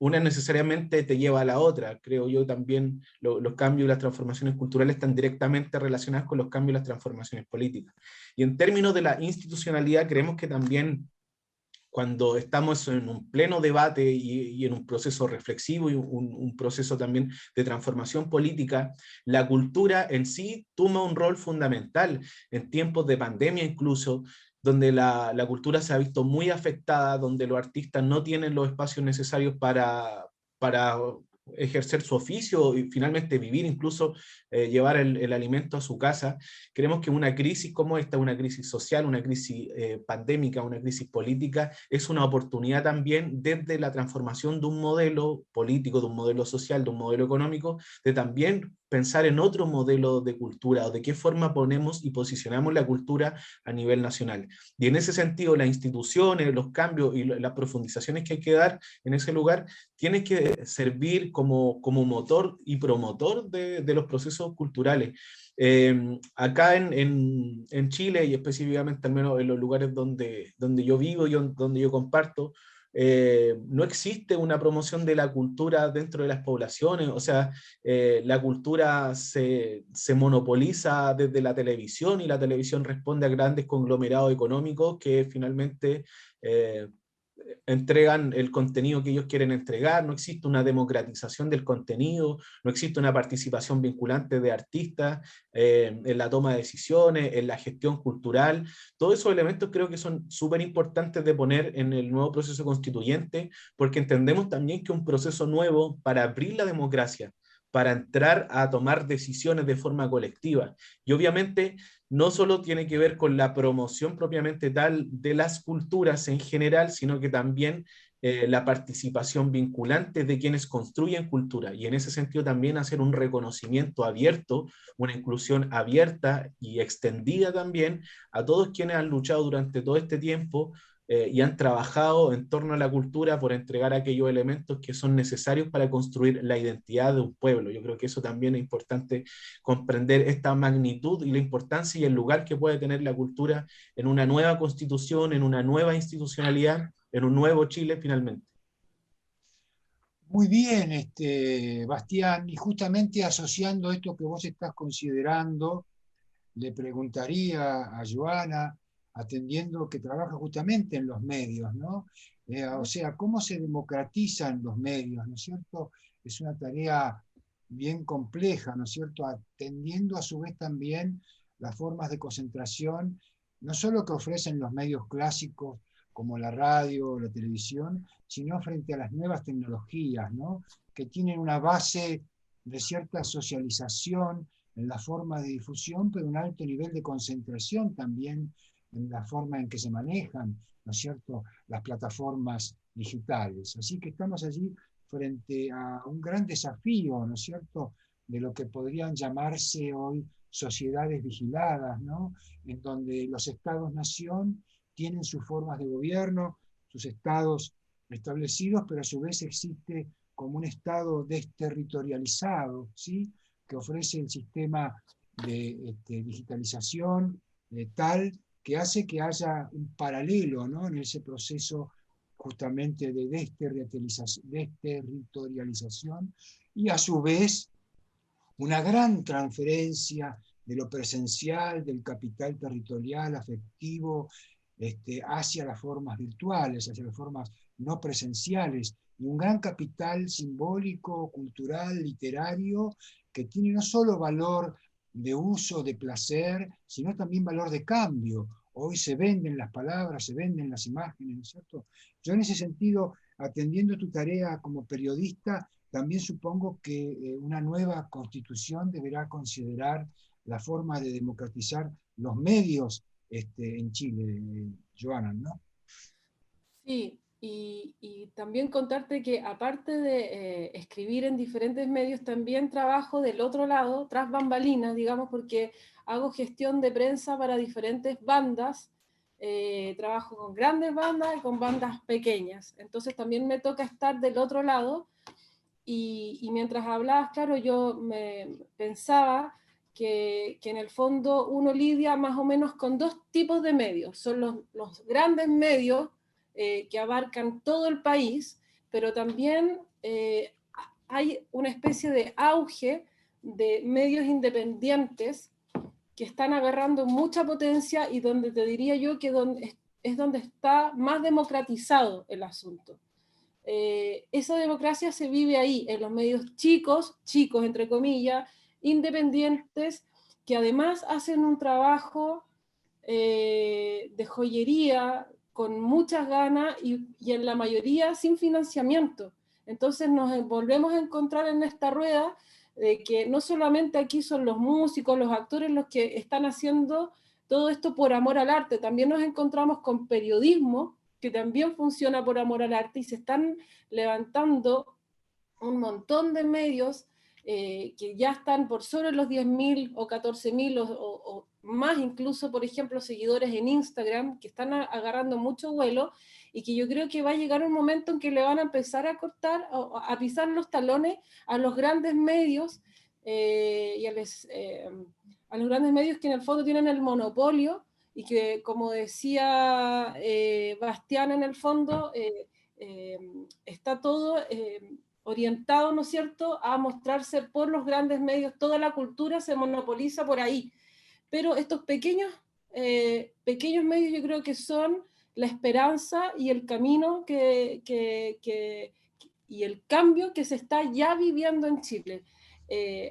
Speaker 2: necesariamente te lleva a la otra. Creo yo también los cambios y las transformaciones culturales están directamente relacionadas con los cambios y las transformaciones políticas. Y en términos de la institucionalidad, creemos que también cuando estamos en un pleno debate y en un proceso reflexivo y un proceso también de transformación política, la cultura en sí toma un rol fundamental en tiempos de pandemia incluso, donde la cultura se ha visto muy afectada, donde los artistas no tienen los espacios necesarios para ejercer su oficio y finalmente vivir, incluso llevar el alimento a su casa. Creemos que una crisis como esta, una crisis social, una crisis pandémica, una crisis política, es una oportunidad también desde la transformación de un modelo político, de un modelo social, de un modelo económico, de también pensar en otro modelo de cultura o de qué forma ponemos y posicionamos la cultura a nivel nacional. Y en ese sentido, las instituciones, los cambios y las profundizaciones que hay que dar en ese lugar tienen que servir como motor y promotor de los procesos culturales. Acá en Chile, y específicamente al menos en los lugares donde yo vivo y donde yo comparto, no existe una promoción de la cultura dentro de las poblaciones. O sea, la cultura se monopoliza desde la televisión, y la televisión responde a grandes conglomerados económicos que finalmente entregan el contenido que ellos quieren entregar. No existe una democratización del contenido, no existe una participación vinculante de artistas en la toma de decisiones, en la gestión cultural. Todos esos elementos creo que son súper importantes de poner en el nuevo proceso constituyente, porque entendemos también que un proceso nuevo para abrir la democracia, para entrar a tomar decisiones de forma colectiva. Y obviamente no solo tiene que ver con la promoción propiamente tal de las culturas en general, sino que también la participación vinculante de quienes construyen cultura. Y en ese sentido también hacer un reconocimiento abierto, una inclusión abierta y extendida también a todos quienes han luchado durante todo este tiempo y han trabajado en torno a la cultura por entregar aquellos elementos que son necesarios para construir la identidad de un pueblo. Yo creo que eso también es importante, comprender esta magnitud y la importancia y el lugar que puede tener la cultura en una nueva constitución, en una nueva institucionalidad, en un nuevo Chile finalmente.
Speaker 1: Muy bien, Bastián, y justamente asociando esto que vos estás considerando, le preguntaría a Joana, atendiendo que trabaja justamente en los medios, ¿no? O sea, ¿cómo se democratizan los medios, ¿no es cierto? Es una tarea bien compleja, ¿no es cierto? Atendiendo a su vez también las formas de concentración, no solo que ofrecen los medios clásicos, como la radio o la televisión, sino frente a las nuevas tecnologías, ¿no? Que tienen una base de cierta socialización en la forma de difusión, pero un alto nivel de concentración también en la forma en que se manejan, ¿no es cierto?, las plataformas digitales. Así que estamos allí frente a un gran desafío, ¿no es cierto?, de lo que podrían llamarse hoy sociedades vigiladas, ¿no?, en donde los estados-nación tienen sus formas de gobierno, sus estados establecidos, pero a su vez existe como un estado desterritorializado, ¿sí?, que ofrece el sistema de digitalización tal que hace que haya un paralelo, ¿no?, en ese proceso justamente de desterritorialización, y a su vez una gran transferencia de lo presencial, del capital territorial, afectivo, hacia las formas virtuales, hacia las formas no presenciales, y un gran capital simbólico, cultural, literario, que tiene no solo valor de uso, de placer, sino también valor de cambio. Hoy se venden las palabras, se venden las imágenes, ¿no es cierto? Yo en ese sentido, atendiendo tu tarea como periodista, también supongo que una nueva constitución deberá considerar la forma de democratizar los medios en Chile, Joana, ¿no?
Speaker 3: Sí, y también contarte que aparte de escribir en diferentes medios, también trabajo del otro lado, tras bambalinas, digamos, porque hago gestión de prensa para diferentes bandas, trabajo con grandes bandas y con bandas pequeñas, entonces también me toca estar del otro lado, y mientras hablabas, claro, yo me pensaba que en el fondo uno lidia más o menos con dos tipos de medios, son los grandes medios, que abarcan todo el país, pero también hay una especie de auge de medios independientes que están agarrando mucha potencia y donde te diría yo que es donde está más democratizado el asunto. Esa democracia se vive ahí, en los medios chicos entre comillas, independientes, que además hacen un trabajo de joyería, con muchas ganas y en la mayoría sin financiamiento. Entonces nos volvemos a encontrar en esta rueda de que no solamente aquí son los músicos, los actores los que están haciendo todo esto por amor al arte, también nos encontramos con periodismo que también funciona por amor al arte y se están levantando un montón de medios que ya están por sobre los 10.000 o 14.000 o más incluso, por ejemplo, seguidores en Instagram, que están agarrando mucho vuelo y que yo creo que va a llegar un momento en que le van a empezar a cortar, a pisar los talones a los grandes medios y a los grandes medios que en el fondo tienen el monopolio y que, como decía Bastián, en el fondo está todo orientado, ¿no es cierto?, a mostrarse por los grandes medios, toda la cultura se monopoliza por ahí. Pero estos pequeños medios yo creo que son la esperanza y el camino y el cambio que se está ya viviendo en Chile.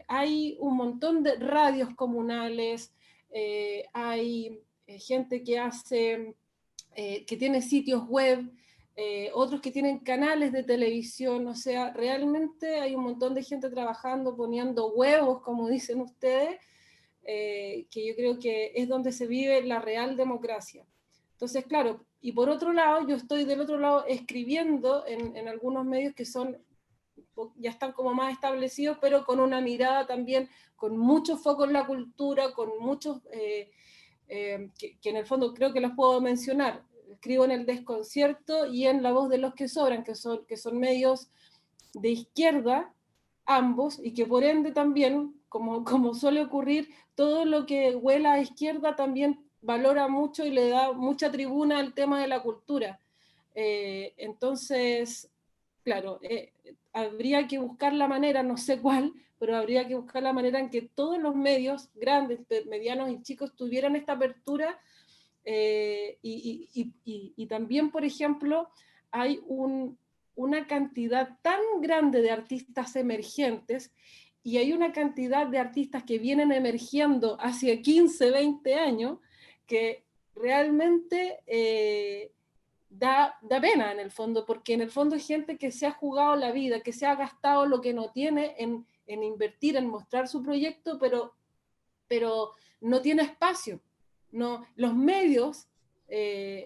Speaker 3: Hay un montón de radios comunales, hay gente que hace, que tiene sitios web, otros que tienen canales de televisión, o sea, realmente hay un montón de gente trabajando, poniendo huevos, como dicen ustedes, que yo creo que es donde se vive la real democracia. Entonces, claro, y por otro lado, yo estoy del otro lado escribiendo en algunos medios que son, ya están como más establecidos, pero con una mirada también, con mucho foco en la cultura, con muchos, que en el fondo creo que los puedo mencionar. Escribo en El Desconcierto y en La Voz de los que Sobran, que son medios de izquierda, ambos, y que por ende también, como suele ocurrir, todo lo que huela a izquierda también valora mucho y le da mucha tribuna al tema de la cultura. Entonces, claro, habría que buscar la manera, no sé cuál, pero habría que buscar la manera en que todos los medios, grandes, medianos y chicos, tuvieran esta apertura. Y también, por ejemplo, hay una cantidad tan grande de artistas emergentes y hay una cantidad de artistas que vienen emergiendo hace 15, 20 años que realmente da pena en el fondo, porque en el fondo hay gente que se ha jugado la vida, que se ha gastado lo que no tiene en invertir, en mostrar su proyecto, pero no tiene espacio. No, los medios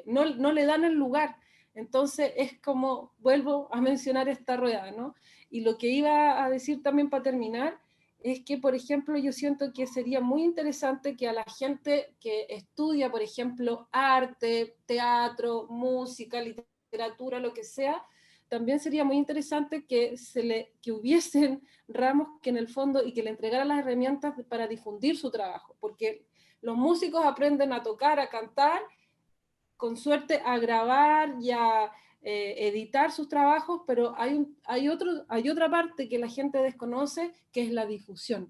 Speaker 3: no le dan el lugar. Entonces es como, vuelvo a mencionar esta rueda, ¿no? Y lo que iba a decir también para terminar es que, por ejemplo, yo siento que sería muy interesante que a la gente que estudia, por ejemplo, arte, teatro, música, literatura, lo que sea, también sería muy interesante que hubiesen ramos que en el fondo, y que le entregaran las herramientas para difundir su trabajo, porque los músicos aprenden a tocar, a cantar, con suerte a grabar y a editar sus trabajos, pero hay otra parte que la gente desconoce, que es la difusión.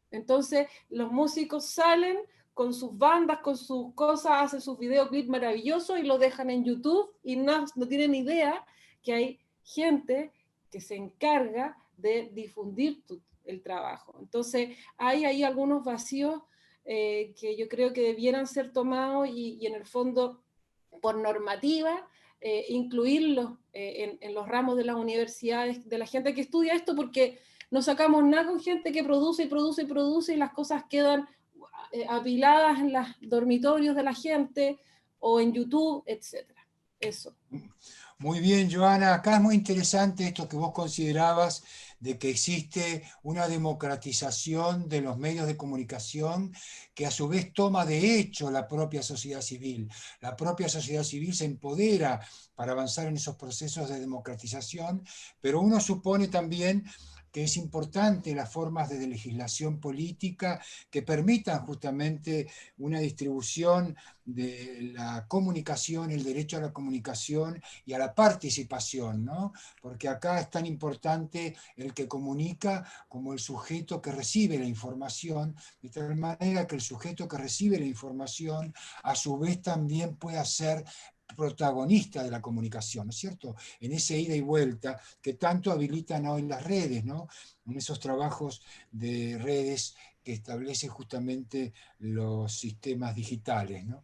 Speaker 3: Entonces, los músicos salen con sus bandas, con sus cosas, hacen sus videoclips maravillosos y los dejan en YouTube y no tienen idea que hay gente que se encarga de difundir el trabajo. Entonces, hay ahí algunos vacíos que yo creo que debieran ser tomados y en el fondo, por normativa, incluirlos en los ramos de las universidades, de la gente que estudia esto, porque no sacamos nada con gente que produce y produce y produce y las cosas quedan apiladas en los dormitorios de la gente o en YouTube, etc. Eso.
Speaker 1: Muy bien, Joana. Acá es muy interesante esto que vos considerabas de que existe una democratización de los medios de comunicación que a su vez toma de hecho la propia sociedad civil. La propia sociedad civil se empodera para avanzar en esos procesos de democratización, pero uno supone también que es importante las formas de legislación política que permitan justamente una distribución de la comunicación, el derecho a la comunicación y a la participación, ¿no? Porque acá es tan importante el que comunica como el sujeto que recibe la información, de tal manera que el sujeto que recibe la información a su vez también pueda ser protagonista de la comunicación, ¿no es cierto? En ese ida y vuelta que tanto habilitan hoy las redes, ¿no? En esos trabajos de redes que establecen justamente los sistemas digitales, ¿no?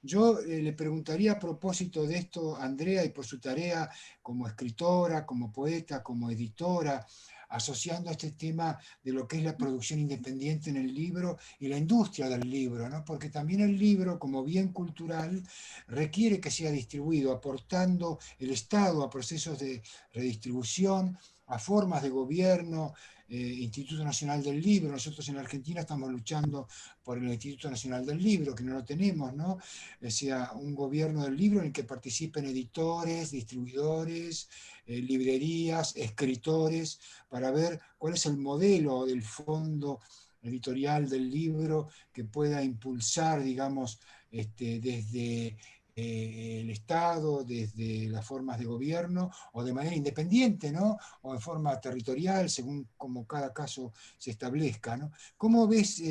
Speaker 1: Yo le preguntaría a propósito de esto, Andrea, y por su tarea como escritora, como poeta, como editora, asociando a este tema de lo que es la producción independiente en el libro y la industria del libro, ¿no? Porque también el libro, como bien cultural, requiere que sea distribuido, aportando el Estado a procesos de redistribución, a formas de gobierno, Instituto Nacional del Libro. Nosotros en Argentina estamos luchando por el Instituto Nacional del Libro, que no lo tenemos, ¿no? Sea un gobierno del libro en el que participen editores, distribuidores, librerías, escritores, para ver cuál es el modelo del fondo editorial del libro que pueda impulsar, digamos, desde el Estado, desde las formas de gobierno, o de manera independiente, ¿no? O de forma territorial, según como cada caso se establezca, ¿no? ¿Cómo ves,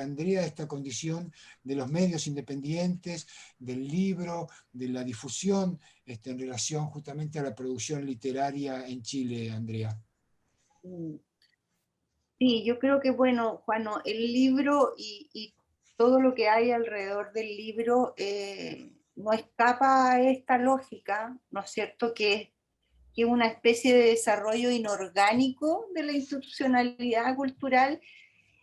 Speaker 1: Andrea, esta condición de los medios independientes, del libro, de la difusión, en relación justamente a la producción literaria en Chile, Andrea?
Speaker 4: Sí, yo creo que, bueno, Juano, el libro y todo lo que hay alrededor del libro no escapa a esta lógica, ¿no es cierto?, que es una especie de desarrollo inorgánico de la institucionalidad cultural,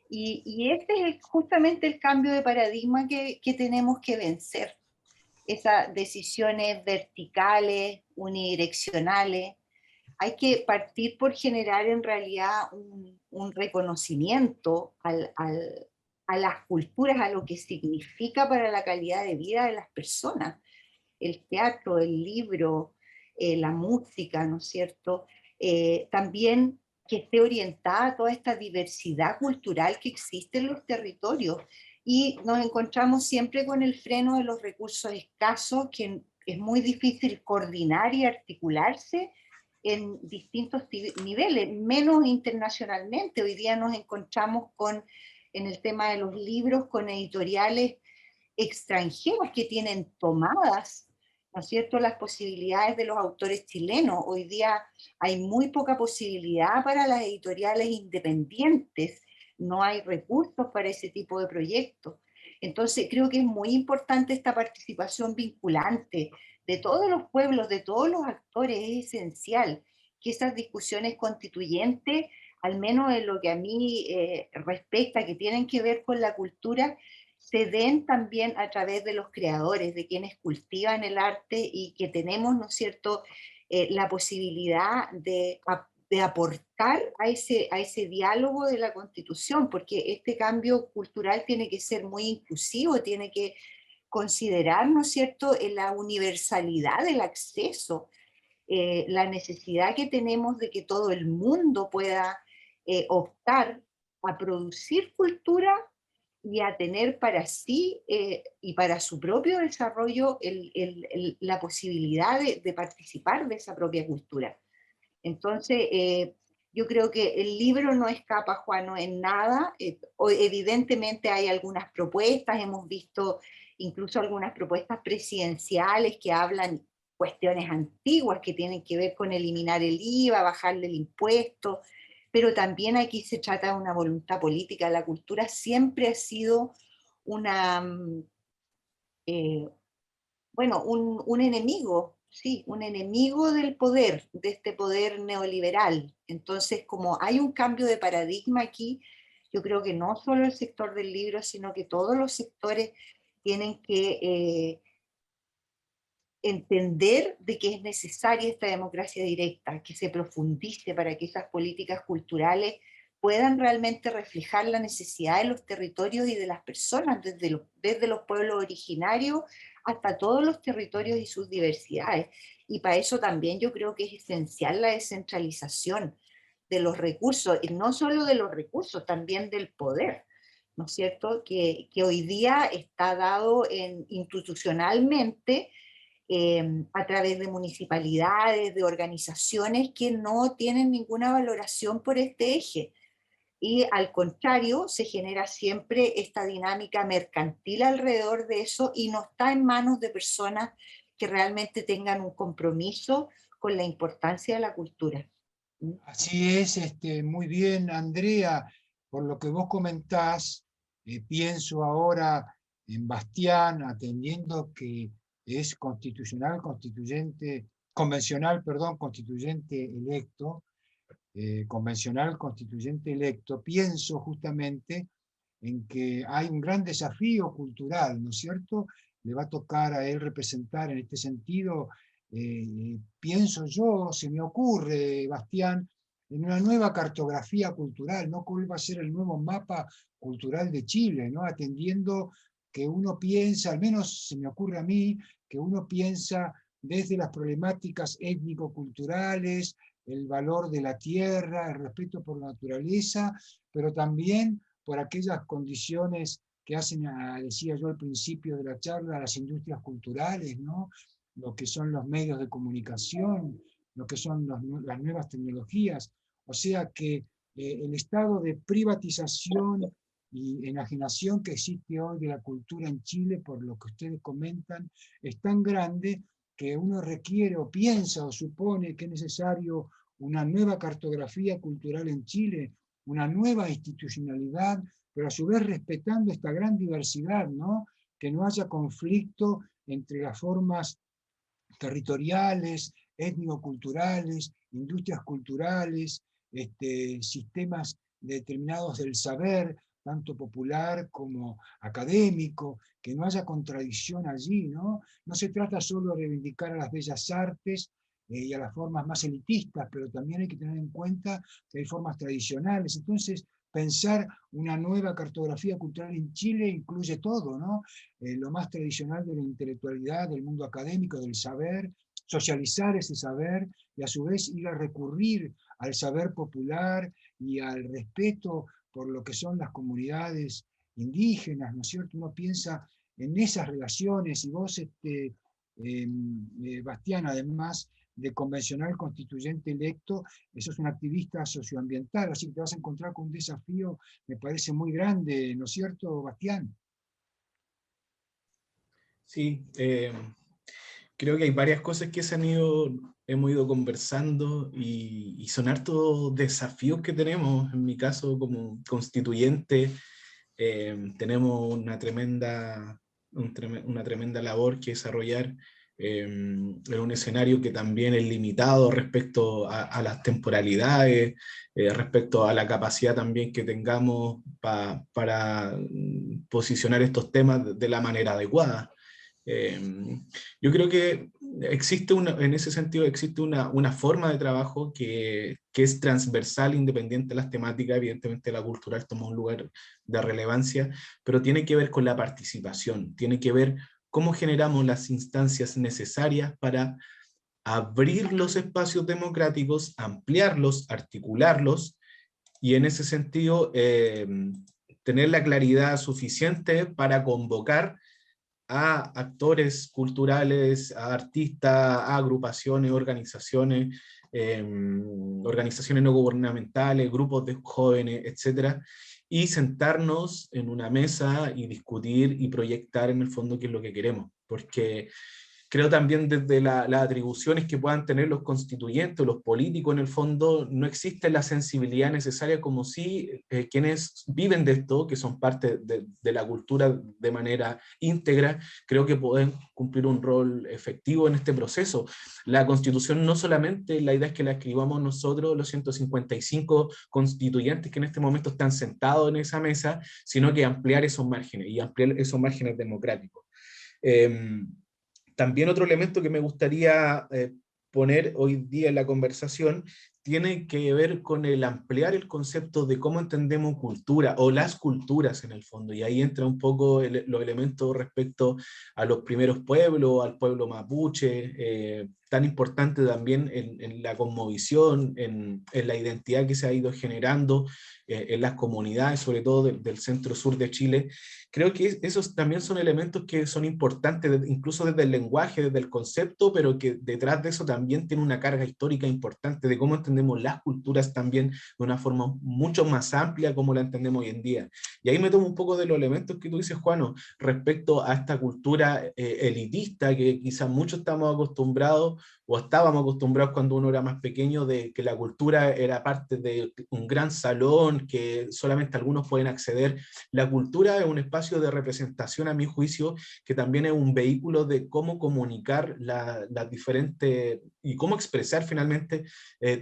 Speaker 4: y este es justamente el cambio de paradigma que tenemos que vencer. Esas decisiones verticales, unidireccionales. Hay que partir por generar en realidad un reconocimiento a las culturas, a lo que significa para la calidad de vida de las personas. El teatro, el libro, la música, ¿no es cierto? También que esté orientada a toda esta diversidad cultural que existe en los territorios. Y nos encontramos siempre con el freno de los recursos escasos, que es muy difícil coordinar y articularse en distintos niveles, menos internacionalmente. Hoy día nos encontramos en el tema de los libros, con editoriales extranjeros que tienen tomadas, ¿no es cierto?, las posibilidades de los autores chilenos. Hoy día hay muy poca posibilidad para las editoriales independientes, no hay recursos para ese tipo de proyectos. Entonces creo que es muy importante esta participación vinculante de todos los pueblos, de todos los actores, es esencial que esas discusiones constituyentes, al menos en lo que a mí respecta, que tienen que ver con la cultura, se den también a través de los creadores, de quienes cultivan el arte y que tenemos, ¿no es cierto?, la posibilidad de aportar a ese diálogo de la Constitución, porque este cambio cultural tiene que ser muy inclusivo, tiene que considerar, ¿no es cierto?, en la universalidad del acceso, la necesidad que tenemos de que todo el mundo pueda optar a producir cultura y a tener para sí y para su propio desarrollo la posibilidad de participar de esa propia cultura. Entonces, yo creo que el libro no escapa, Juano, en nada. Evidentemente hay algunas propuestas, hemos visto incluso algunas propuestas presidenciales que hablan cuestiones antiguas que tienen que ver con eliminar el IVA, bajarle el impuesto, pero también aquí se trata de una voluntad política. La cultura siempre ha sido una, bueno, un enemigo, sí, un enemigo del poder, de este poder neoliberal. Entonces, como hay un cambio de paradigma aquí, yo creo que no solo el sector del libro, sino que todos los sectores tienen que entender de que es necesaria esta democracia directa, que se profundice para que esas políticas culturales puedan realmente reflejar la necesidad de los territorios y de las personas, desde los pueblos originarios hasta todos los territorios y sus diversidades. Y para eso también yo creo que es esencial la descentralización de los recursos, y no solo de los recursos, también del poder, ¿no es cierto?, que hoy día está dado institucionalmente a través de municipalidades, de organizaciones que no tienen ninguna valoración por este eje. Y al contrario, se genera siempre esta dinámica mercantil alrededor de eso y no está en manos de personas que realmente tengan un compromiso con la importancia de la cultura.
Speaker 1: Así es, muy bien, Andrea, por lo que vos comentás, pienso ahora en Bastián, atendiendo que es convencional, perdón, constituyente electo, convencional constituyente electo, pienso justamente en que hay un gran desafío cultural, ¿no es cierto? Le va a tocar a él representar en este sentido, pienso yo, se me ocurre, Bastián, en una nueva cartografía cultural, ¿no? ¿Cuál va a ser el nuevo mapa cultural de Chile, ¿no? Atendiendo que uno piensa, al menos se me ocurre a mí, que uno piensa desde las problemáticas étnico-culturales, el valor de la tierra, el respeto por la naturaleza, pero también por aquellas condiciones que hacen, decía yo al principio de la charla, las industrias culturales, ¿no? Lo que son los medios de comunicación, lo que son las nuevas tecnologías. O sea que el estado de privatización y enajenación que existe hoy de la cultura en Chile, por lo que ustedes comentan, es tan grande que uno requiere o piensa o supone que es necesario una nueva cartografía cultural en Chile, una nueva institucionalidad, pero a su vez respetando esta gran diversidad, ¿no? Que no haya conflicto entre las formas territoriales, étnico-culturales, industrias culturales, sistemas determinados del saber, tanto popular como académico, que no haya contradicción allí, ¿no? No se trata solo de reivindicar a las bellas artes y a las formas más elitistas, pero también hay que tener en cuenta que hay formas tradicionales. Entonces, pensar una nueva cartografía cultural en Chile incluye todo, ¿no? Lo más tradicional de la intelectualidad, del mundo académico, del saber, socializar ese saber y a su vez ir a recurrir al saber popular y al respeto por lo que son las comunidades indígenas, ¿no es cierto? Uno piensa en esas relaciones y vos, Bastián, además de convencional constituyente electo, eso es un activista socioambiental, así que te vas a encontrar con un desafío, me parece muy grande, ¿no es cierto, Bastián?
Speaker 2: Sí, creo que hay varias cosas que hemos ido conversando y son hartos desafíos que tenemos. En mi caso, como constituyente, tenemos una tremenda labor que desarrollar en un escenario que también es limitado respecto a las temporalidades, respecto a la capacidad también que tengamos para posicionar estos temas de la manera adecuada. Yo creo que existe en ese sentido existe una forma de trabajo que es transversal, independiente de las temáticas. Evidentemente la cultural toma un lugar de relevancia, pero tiene que ver con la participación, tiene que ver cómo generamos las instancias necesarias para abrir los espacios democráticos, ampliarlos, articularlos, y en ese sentido tener la claridad suficiente para convocar a actores culturales, a artistas, a agrupaciones, organizaciones, organizaciones no gubernamentales, grupos de jóvenes, etcétera, y sentarnos en una mesa y discutir y proyectar en el fondo qué es lo que queremos, porque creo también desde las atribuciones que puedan tener los constituyentes o los políticos, en el fondo no existe la sensibilidad necesaria como si quienes viven de esto, que son parte de la cultura de manera íntegra, creo que pueden cumplir un rol efectivo en este proceso. La Constitución no solamente la idea es que la escribamos nosotros, los 155 constituyentes que en este momento están sentados en esa mesa, sino que ampliar esos márgenes y ampliar esos márgenes democráticos. También otro elemento que me gustaría poner hoy día en la conversación tiene que ver con el ampliar el concepto de cómo entendemos cultura, o las culturas en el fondo, y ahí entra un poco los elementos respecto a los primeros pueblos, al pueblo mapuche, tan importante también en la cosmovisión, en la identidad que se ha ido generando en las comunidades, sobre todo del centro-sur de Chile. Creo que esos también son elementos que son importantes, incluso desde el lenguaje, desde el concepto, pero que detrás de eso también tiene una carga histórica importante de cómo entendemos las culturas también de una forma mucho más amplia como la entendemos hoy en día. Y ahí me tomo un poco de los elementos que tú dices, Juano, respecto a esta cultura elitista que quizás muchos estamos acostumbrados o estábamos acostumbrados cuando uno era más pequeño, de que la cultura era parte de un gran salón que solamente algunos pueden acceder. La cultura es un espacio de representación, a mi juicio, que también es un vehículo de cómo comunicar las diferentes y cómo expresar finalmente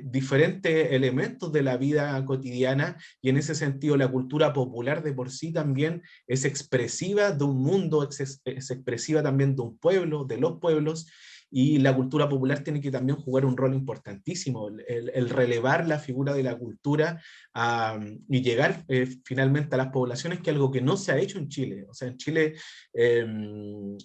Speaker 2: diferentes elementos de la vida cotidiana, y en ese sentido la cultura popular de por sí también es expresiva de un mundo, es expresiva también de un pueblo, de los pueblos, y la cultura popular tiene que también jugar un rol importantísimo, el relevar la figura de la cultura y llegar finalmente a las poblaciones, que es algo que no se ha hecho en Chile. O sea, en Chile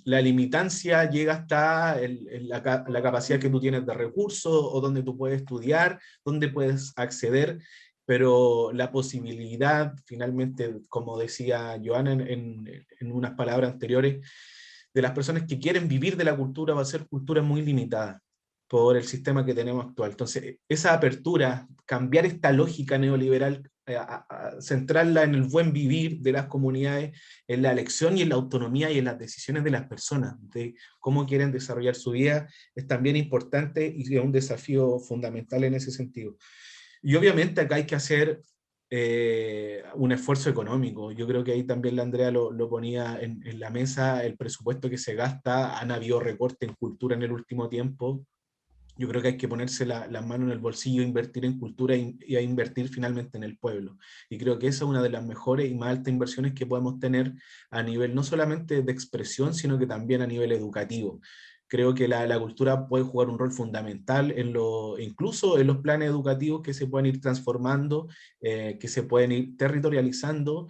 Speaker 2: la limitancia llega hasta la capacidad que tú tienes de recursos, o donde tú puedes estudiar, donde puedes acceder, pero la posibilidad, finalmente, como decía Joana en unas palabras anteriores, de las personas que quieren vivir de la cultura va a ser cultura muy limitada por el sistema que tenemos actual. Entonces, esa apertura, cambiar esta lógica neoliberal, centrarla en el buen vivir de las comunidades, en la elección y en la autonomía y en las decisiones de las personas, de cómo quieren desarrollar su vida, es también importante y es un desafío fundamental en ese sentido. Y obviamente acá hay que hacer un esfuerzo económico. Yo creo que ahí también la Andrea lo ponía en la mesa, el presupuesto que se gasta. Han habido recortes en cultura en el último tiempo. Yo creo que hay que ponerse las manos en el bolsillo, invertir en cultura y a invertir finalmente en el pueblo. Y creo que esa es una de las mejores y más altas inversiones que podemos tener a nivel no solamente de expresión, sino que también a nivel educativo. Creo que la cultura puede jugar un rol fundamental incluso en los planes educativos que se pueden ir transformando, que se pueden ir territorializando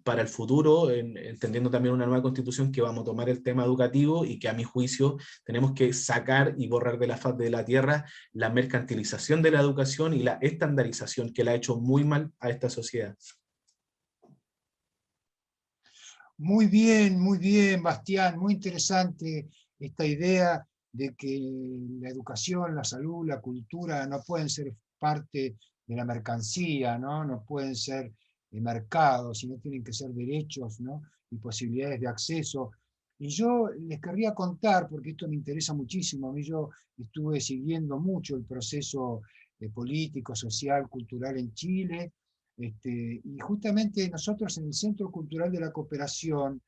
Speaker 2: para el futuro, entendiendo también una nueva constitución que vamos a tomar el tema educativo y que a mi juicio tenemos que sacar y borrar de la faz de la tierra la mercantilización de la educación y la estandarización que la ha hecho muy mal a esta sociedad.
Speaker 1: muy bien, Bastián, muy interesante esta idea de que la educación, la salud, la cultura no pueden ser parte de la mercancía, ¿no? No pueden ser mercados, sino tienen que ser derechos, ¿no? Y posibilidades de acceso. Y yo les querría contar, porque esto me interesa muchísimo, a mí yo estuve siguiendo mucho el proceso político, social, cultural en Chile, y justamente nosotros en el Centro Cultural de la Cooperación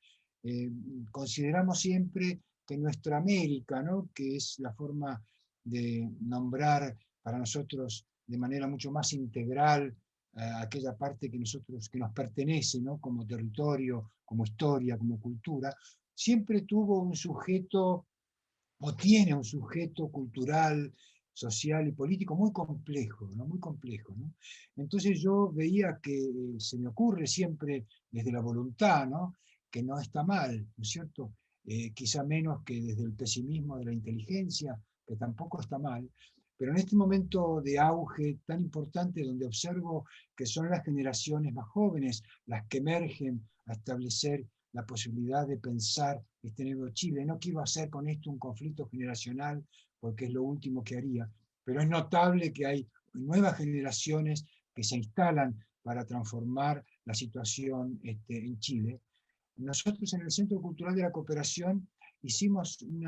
Speaker 1: consideramos siempre que nuestra América, ¿no? Que es la forma de nombrar para nosotros de manera mucho más integral aquella parte que nos pertenece, ¿no? Como territorio, como historia, como cultura, siempre tuvo un sujeto, o tiene un sujeto cultural, social y político muy complejo, ¿no? Muy complejo, ¿no? Entonces yo veía que se me ocurre siempre desde la voluntad, ¿no? Que no está mal, ¿no es cierto? Quizá menos que desde el pesimismo de la inteligencia, que tampoco está mal, pero en este momento de auge tan importante donde observo que son las generaciones más jóvenes las que emergen a establecer la posibilidad de pensar este nuevo Chile. No quiero hacer con esto un conflicto generacional, porque es lo último que haría, pero es notable que hay nuevas generaciones que se instalan para transformar la situación en Chile. Nosotros en el Centro Cultural de la Cooperación hicimos un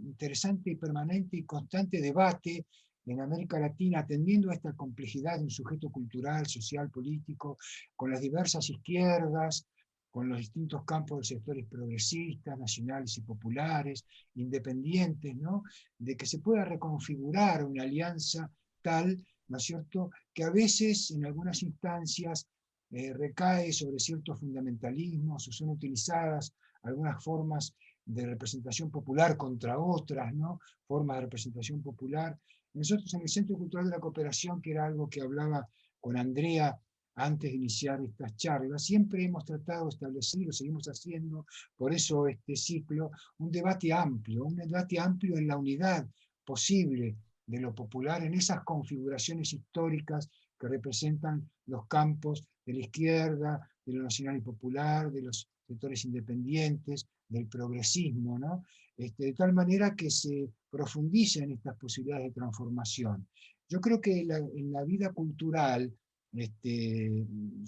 Speaker 1: interesante y permanente y constante debate en América Latina, atendiendo a esta complejidad de un sujeto cultural, social, político, con las diversas izquierdas, con los distintos campos de sectores progresistas, nacionales y populares, independientes, ¿no? De que se pueda reconfigurar una alianza tal, ¿no es cierto?, que a veces en algunas instancias recae sobre ciertos fundamentalismos o son utilizadas algunas formas de representación popular contra otras, ¿no? Formas de representación popular. Nosotros en el Centro Cultural de la Cooperación, que era algo que hablaba con Andrea antes de iniciar estas charlas, siempre hemos tratado de establecer, lo seguimos haciendo, por eso este ciclo, un debate amplio en la unidad posible de lo popular en esas configuraciones históricas que representan los campos de la izquierda, de lo nacional y popular, de los sectores independientes, del progresismo, ¿no? De tal manera que se profundice en estas posibilidades de transformación. Yo creo que en la vida cultural,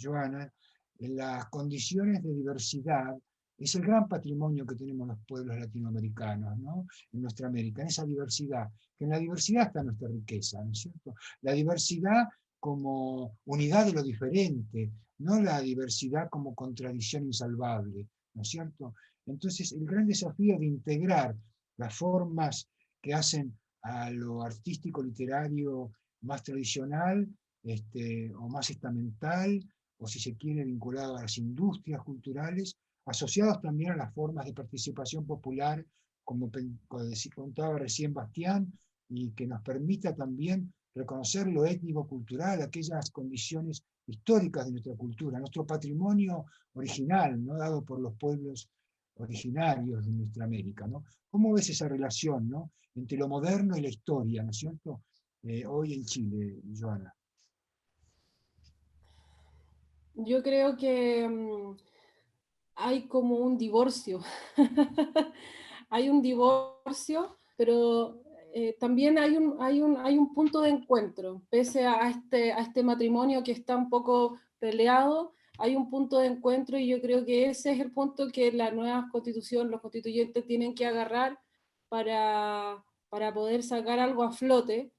Speaker 1: Joana, en las condiciones de diversidad, es el gran patrimonio que tenemos los pueblos latinoamericanos, ¿no? En nuestra América, en esa diversidad, que en la diversidad está nuestra riqueza, ¿no es cierto? La diversidad como unidad de lo diferente, no la diversidad como contradicción insalvable, ¿no es cierto? Entonces, el gran desafío de integrar las formas que hacen a lo artístico, literario más tradicional, o más estamental, o si se quiere vinculado a las industrias culturales, asociados también a las formas de participación popular, como contaba recién Bastián, y que nos permita también reconocer lo étnico-cultural, aquellas condiciones históricas de nuestra cultura, nuestro patrimonio original, ¿no? Dado por los pueblos originarios de nuestra América, ¿no? ¿Cómo ves esa relación, ¿no? Entre lo moderno y la historia, ¿no es cierto? Hoy en Chile, Joana.
Speaker 3: Yo creo que hay como un divorcio. Hay un divorcio, pero también hay un punto de encuentro. Pese a este matrimonio que está un poco peleado, hay un punto de encuentro y yo creo que ese es el punto que la nueva constitución, los constituyentes tienen que agarrar para poder sacar algo a flote.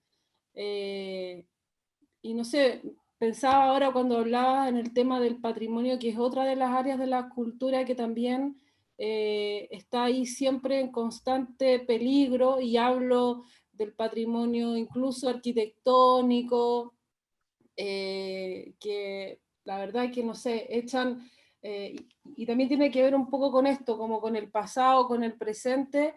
Speaker 3: Y no sé, pensaba ahora cuando hablabas en el tema del patrimonio, que es otra de las áreas de la cultura que también está ahí siempre en constante peligro, y hablo del patrimonio incluso arquitectónico, que la verdad que no sé, echan, y también tiene que ver un poco con esto, como con el pasado, con el presente,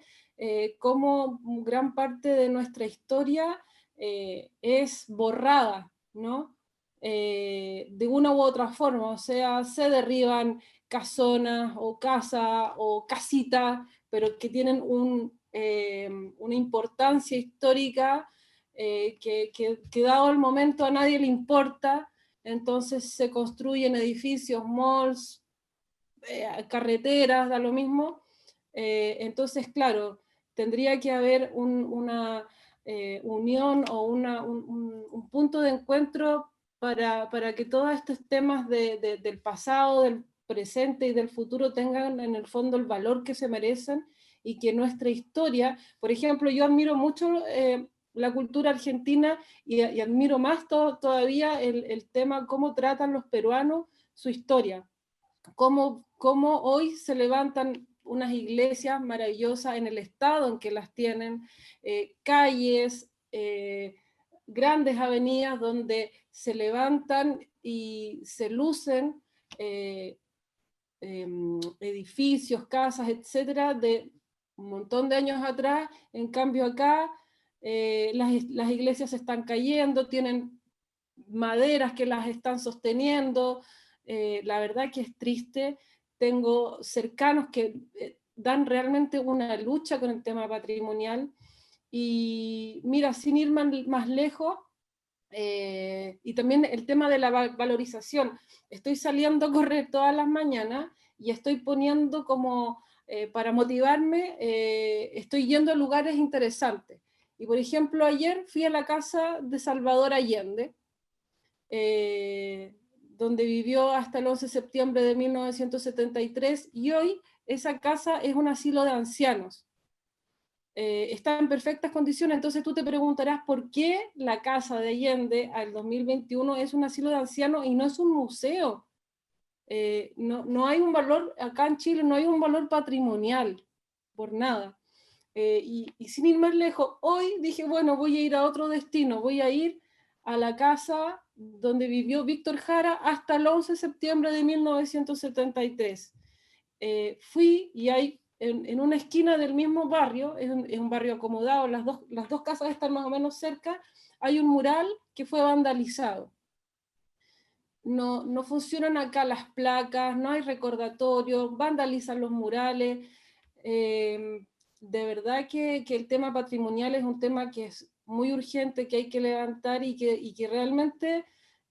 Speaker 3: cómo gran parte de nuestra historia es borrada, ¿no? De una u otra forma, o sea, se derriban casonas o casas o casitas, pero que tienen una importancia histórica que dado el momento a nadie le importa, entonces se construyen edificios, malls, carreteras, da lo mismo. Entonces, claro, tendría que haber una unión o un punto de encuentro para que todos estos temas del pasado, del presente y del futuro tengan en el fondo el valor que se merecen, y que nuestra historia, por ejemplo, yo admiro mucho la cultura argentina y admiro más todavía el tema, cómo tratan los peruanos su historia, cómo hoy se levantan unas iglesias maravillosas en el estado en que las tienen, calles, grandes avenidas donde se levantan y se lucen edificios, casas, etcétera, de un montón de años atrás. En cambio acá las iglesias se están cayendo, tienen maderas que las están sosteniendo. La verdad que es triste. Tengo cercanos que dan realmente una lucha con el tema patrimonial. Y mira, sin ir más lejos, y también el tema de la valorización. Estoy saliendo a correr todas las mañanas y estoy poniendo como, para motivarme, estoy yendo a lugares interesantes. Y por ejemplo, ayer fui a la casa de Salvador Allende, donde vivió hasta el 11 de septiembre de 1973, y hoy esa casa es un asilo de ancianos. Está en perfectas condiciones. Entonces tú te preguntarás por qué la casa de Allende al 2021 es un asilo de ancianos y no es un museo. No hay un valor, acá en Chile no hay un valor patrimonial, por nada. Y sin ir más lejos, hoy dije, bueno, voy a ir a otro destino, voy a ir a la casa donde vivió Víctor Jara hasta el 11 de septiembre de 1973. Fui y hay en una esquina del mismo barrio, es un barrio acomodado, las dos casas están más o menos cerca, hay un mural que fue vandalizado. No funcionan acá las placas, no hay recordatorio, vandalizan los murales. De verdad que el tema patrimonial es un tema que es muy urgente, que hay que levantar y que realmente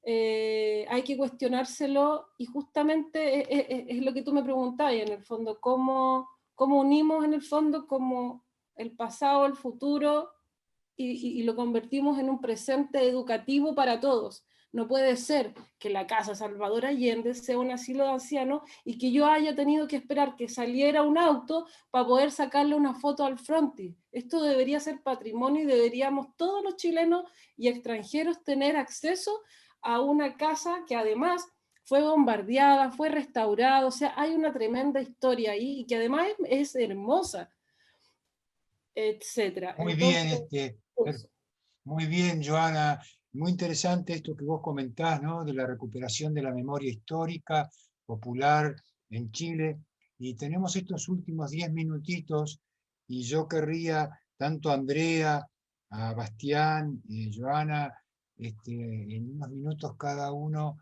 Speaker 3: hay que cuestionárselo, y justamente es lo que tú me preguntabas, en el fondo, cómo unimos en el fondo como el pasado, el futuro, y lo convertimos en un presente educativo para todos. No puede ser que la casa Salvador Allende sea un asilo de ancianos y que yo haya tenido que esperar que saliera un auto para poder sacarle una foto al frontis. Esto debería ser patrimonio y deberíamos todos los chilenos y extranjeros tener acceso a una casa que además fue bombardeada, fue restaurada. O sea, hay una tremenda historia ahí y que además es hermosa, etcétera.
Speaker 1: Muy
Speaker 3: Entonces,
Speaker 1: bien, muy bien, Joana. Muy interesante esto que vos comentás, ¿no? De la recuperación de la memoria histórica popular en Chile. Y tenemos estos últimos 10 minutitos y yo querría, tanto a Andrea, a Bastián, Joana, en unos minutos cada uno,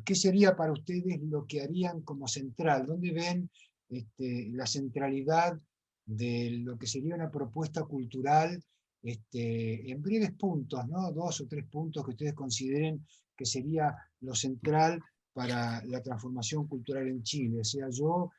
Speaker 1: ¿qué sería para ustedes lo que harían como central? ¿Dónde ven la centralidad de lo que sería una propuesta cultural, en breves puntos, ¿no? 2 o 3 puntos que ustedes consideren que sería lo central para la transformación cultural en Chile? Sea yo,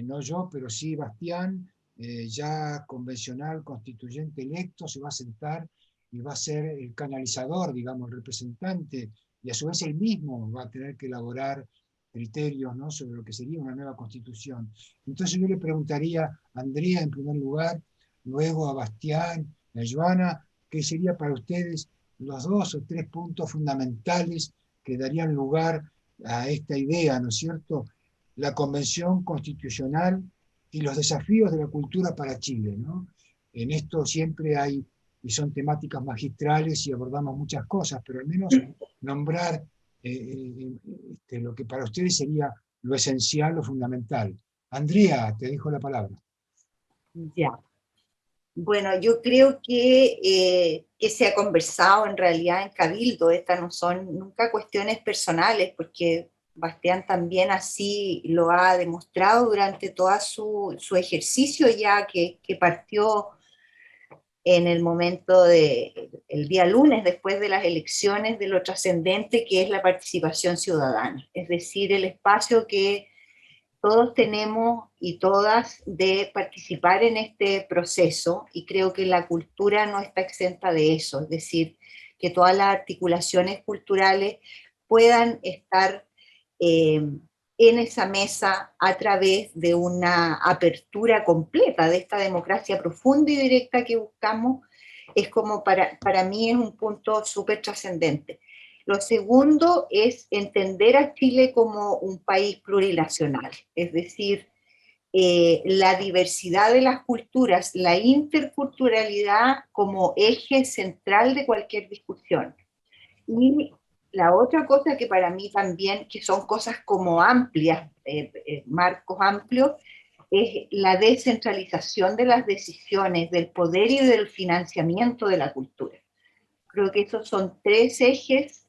Speaker 1: no yo, pero sí Bastián, ya convencional, constituyente electo, se va a sentar y va a ser el canalizador, digamos, el representante, y a su vez él mismo va a tener que elaborar criterios, ¿no? Sobre lo que sería una nueva constitución. Entonces yo le preguntaría a Andrea en primer lugar, luego a Bastián, a Joana, ¿qué sería para ustedes los 2 o 3 puntos fundamentales que darían lugar a esta idea, ¿no es cierto? La Convención Constitucional y los desafíos de la cultura para Chile, ¿no? En esto siempre hay, y son temáticas magistrales y abordamos muchas cosas, pero al menos nombrar lo que para ustedes sería lo esencial, lo fundamental. Andrea, te dejo la palabra.
Speaker 4: Ya. Bueno, yo creo que se ha conversado en realidad en Cabildo. Estas no son nunca cuestiones personales, porque Bastián también así lo ha demostrado durante todo su ejercicio, ya que partió en el momento el día lunes, después de las elecciones, de lo trascendente que es la participación ciudadana, es decir, el espacio que todos tenemos y todas de participar en este proceso, y creo que la cultura no está exenta de eso, es decir, que todas las articulaciones culturales puedan estar en esa mesa a través de una apertura completa de esta democracia profunda y directa que buscamos. Es como para mí es un punto súper trascendente. Lo segundo es entender a Chile como un país plurinacional, es decir, la diversidad de las culturas, la interculturalidad como eje central de cualquier discusión. Y la otra cosa que para mí también, que son cosas como amplias, marcos amplios, es la descentralización de las decisiones, del poder y del financiamiento de la cultura. Creo que esos son tres ejes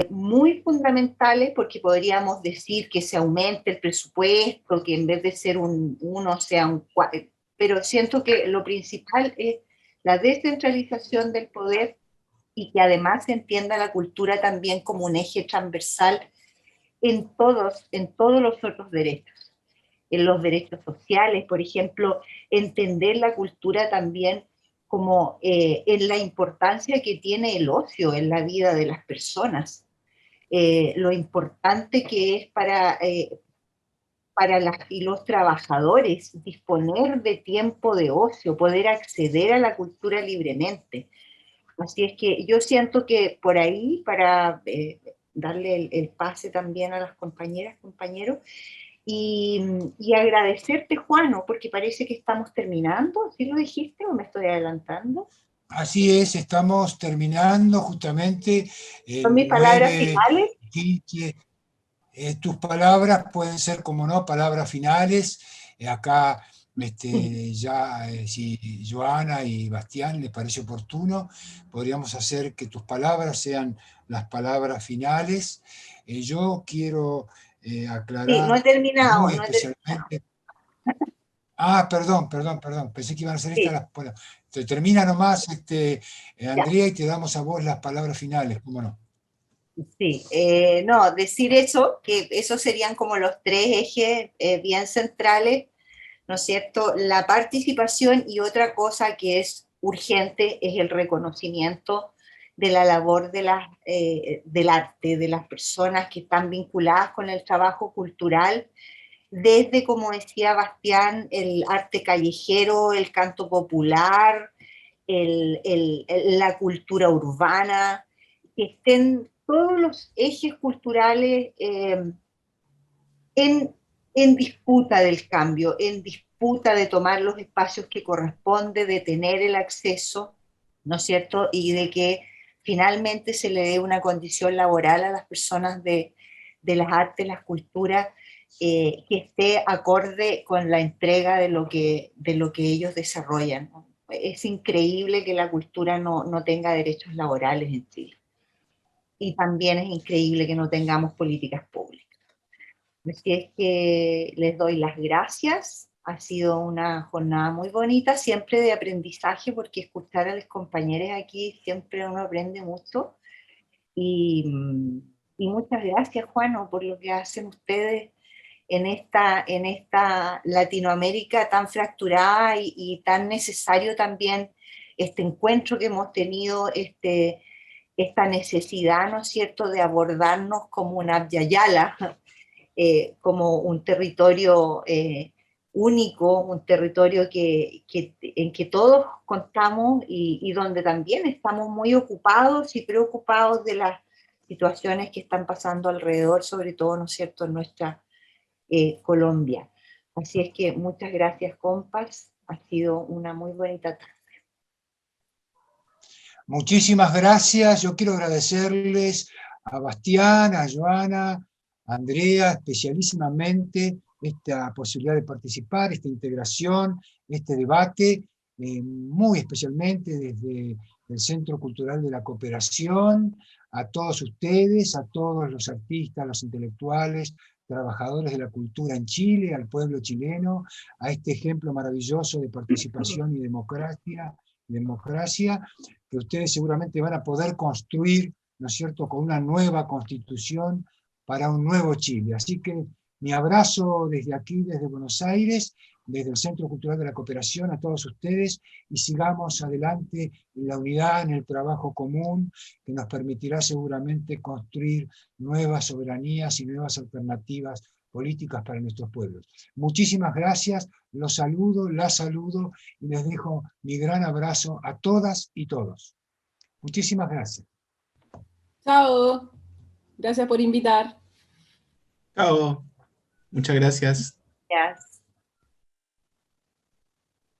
Speaker 4: muy fundamentales, porque podríamos decir que se aumente el presupuesto, que en vez de ser un 1 sea un 4, pero siento que lo principal es la descentralización del poder y que además se entienda la cultura también como un eje transversal en todos los otros derechos. En los derechos sociales, por ejemplo, entender la cultura también como en la importancia que tiene el ocio en la vida de las personas, lo importante que es para las y los trabajadores disponer de tiempo de ocio, poder acceder a la cultura libremente. Así es que yo siento que por ahí, para darle el pase también a las compañeras, compañeros, y agradecerte, Juano, porque parece que estamos terminando. ¿Sí lo dijiste o me estoy adelantando?
Speaker 1: Así es, estamos terminando justamente
Speaker 4: ¿Son mis palabras
Speaker 1: 9,
Speaker 4: finales?
Speaker 1: 15. Tus palabras pueden ser, como no, palabras finales. Acá ya, si Joana y Bastián les parece oportuno, podríamos hacer que tus palabras sean las palabras finales. Yo quiero
Speaker 4: Sí, no he
Speaker 1: aclarar
Speaker 4: terminado,
Speaker 1: muy
Speaker 4: no he terminado.
Speaker 1: especialmente. Ah, perdón, pensé que iban a ser estas
Speaker 4: Sí,
Speaker 1: las. Bueno, termina nomás,
Speaker 4: ya.
Speaker 1: Andrea, y te damos a vos las palabras finales, ¿cómo no?
Speaker 4: Sí, no, decir eso, que esos serían como los tres ejes bien centrales, ¿no es cierto? La participación, y otra cosa que es urgente es el reconocimiento de la labor del arte, de las personas que están vinculadas con el trabajo cultural, desde, como decía Bastián, el arte callejero, el canto popular, la cultura urbana, que estén todos los ejes culturales en, en disputa del cambio, en disputa de tomar los espacios que corresponde, de tener el acceso, ¿no es cierto? Y de que finalmente se le dé una condición laboral a las personas de las artes, las culturas, que esté acorde con la entrega de lo que ellos desarrollan, ¿no? Es increíble que la cultura no tenga derechos laborales en Chile. Y también es increíble que no tengamos políticas públicas. Así es que les doy las gracias. Ha sido una jornada muy bonita, siempre de aprendizaje, porque escuchar a los compañeros aquí siempre uno aprende mucho. Y muchas gracias, Juano, por lo que hacen ustedes en esta Latinoamérica tan fracturada y tan necesario también este encuentro que hemos tenido, esta necesidad, ¿no es cierto?, de abordarnos como una Abya Yala, como un territorio único, un territorio en que todos contamos y donde también estamos muy ocupados y preocupados de las situaciones que están pasando alrededor, sobre todo, ¿no es cierto?, en nuestra Colombia. Así es que muchas gracias, compas. Ha sido una muy bonita tarde.
Speaker 1: Muchísimas gracias. Yo quiero agradecerles a Bastián, a Joana, a Andrea, especialísimamente esta posibilidad de participar, esta integración, este debate, muy especialmente desde el Centro Cultural de la Cooperación, a todos ustedes, a todos los artistas, los intelectuales, trabajadores de la cultura en Chile, al pueblo chileno, a este ejemplo maravilloso de participación y democracia, que ustedes seguramente van a poder construir, ¿no es cierto?, con una nueva constitución para un nuevo Chile. Así que mi abrazo desde aquí, desde Buenos Aires, desde el Centro Cultural de la Cooperación, a todos ustedes, y sigamos adelante en la unidad, en el trabajo común, que nos permitirá seguramente construir nuevas soberanías y nuevas alternativas políticas para nuestros pueblos. Muchísimas gracias, los saludo, las saludo, y les dejo mi gran abrazo a todas y todos. Muchísimas gracias.
Speaker 3: Chao. Gracias por invitar.
Speaker 2: Chao. Muchas gracias.
Speaker 4: Gracias.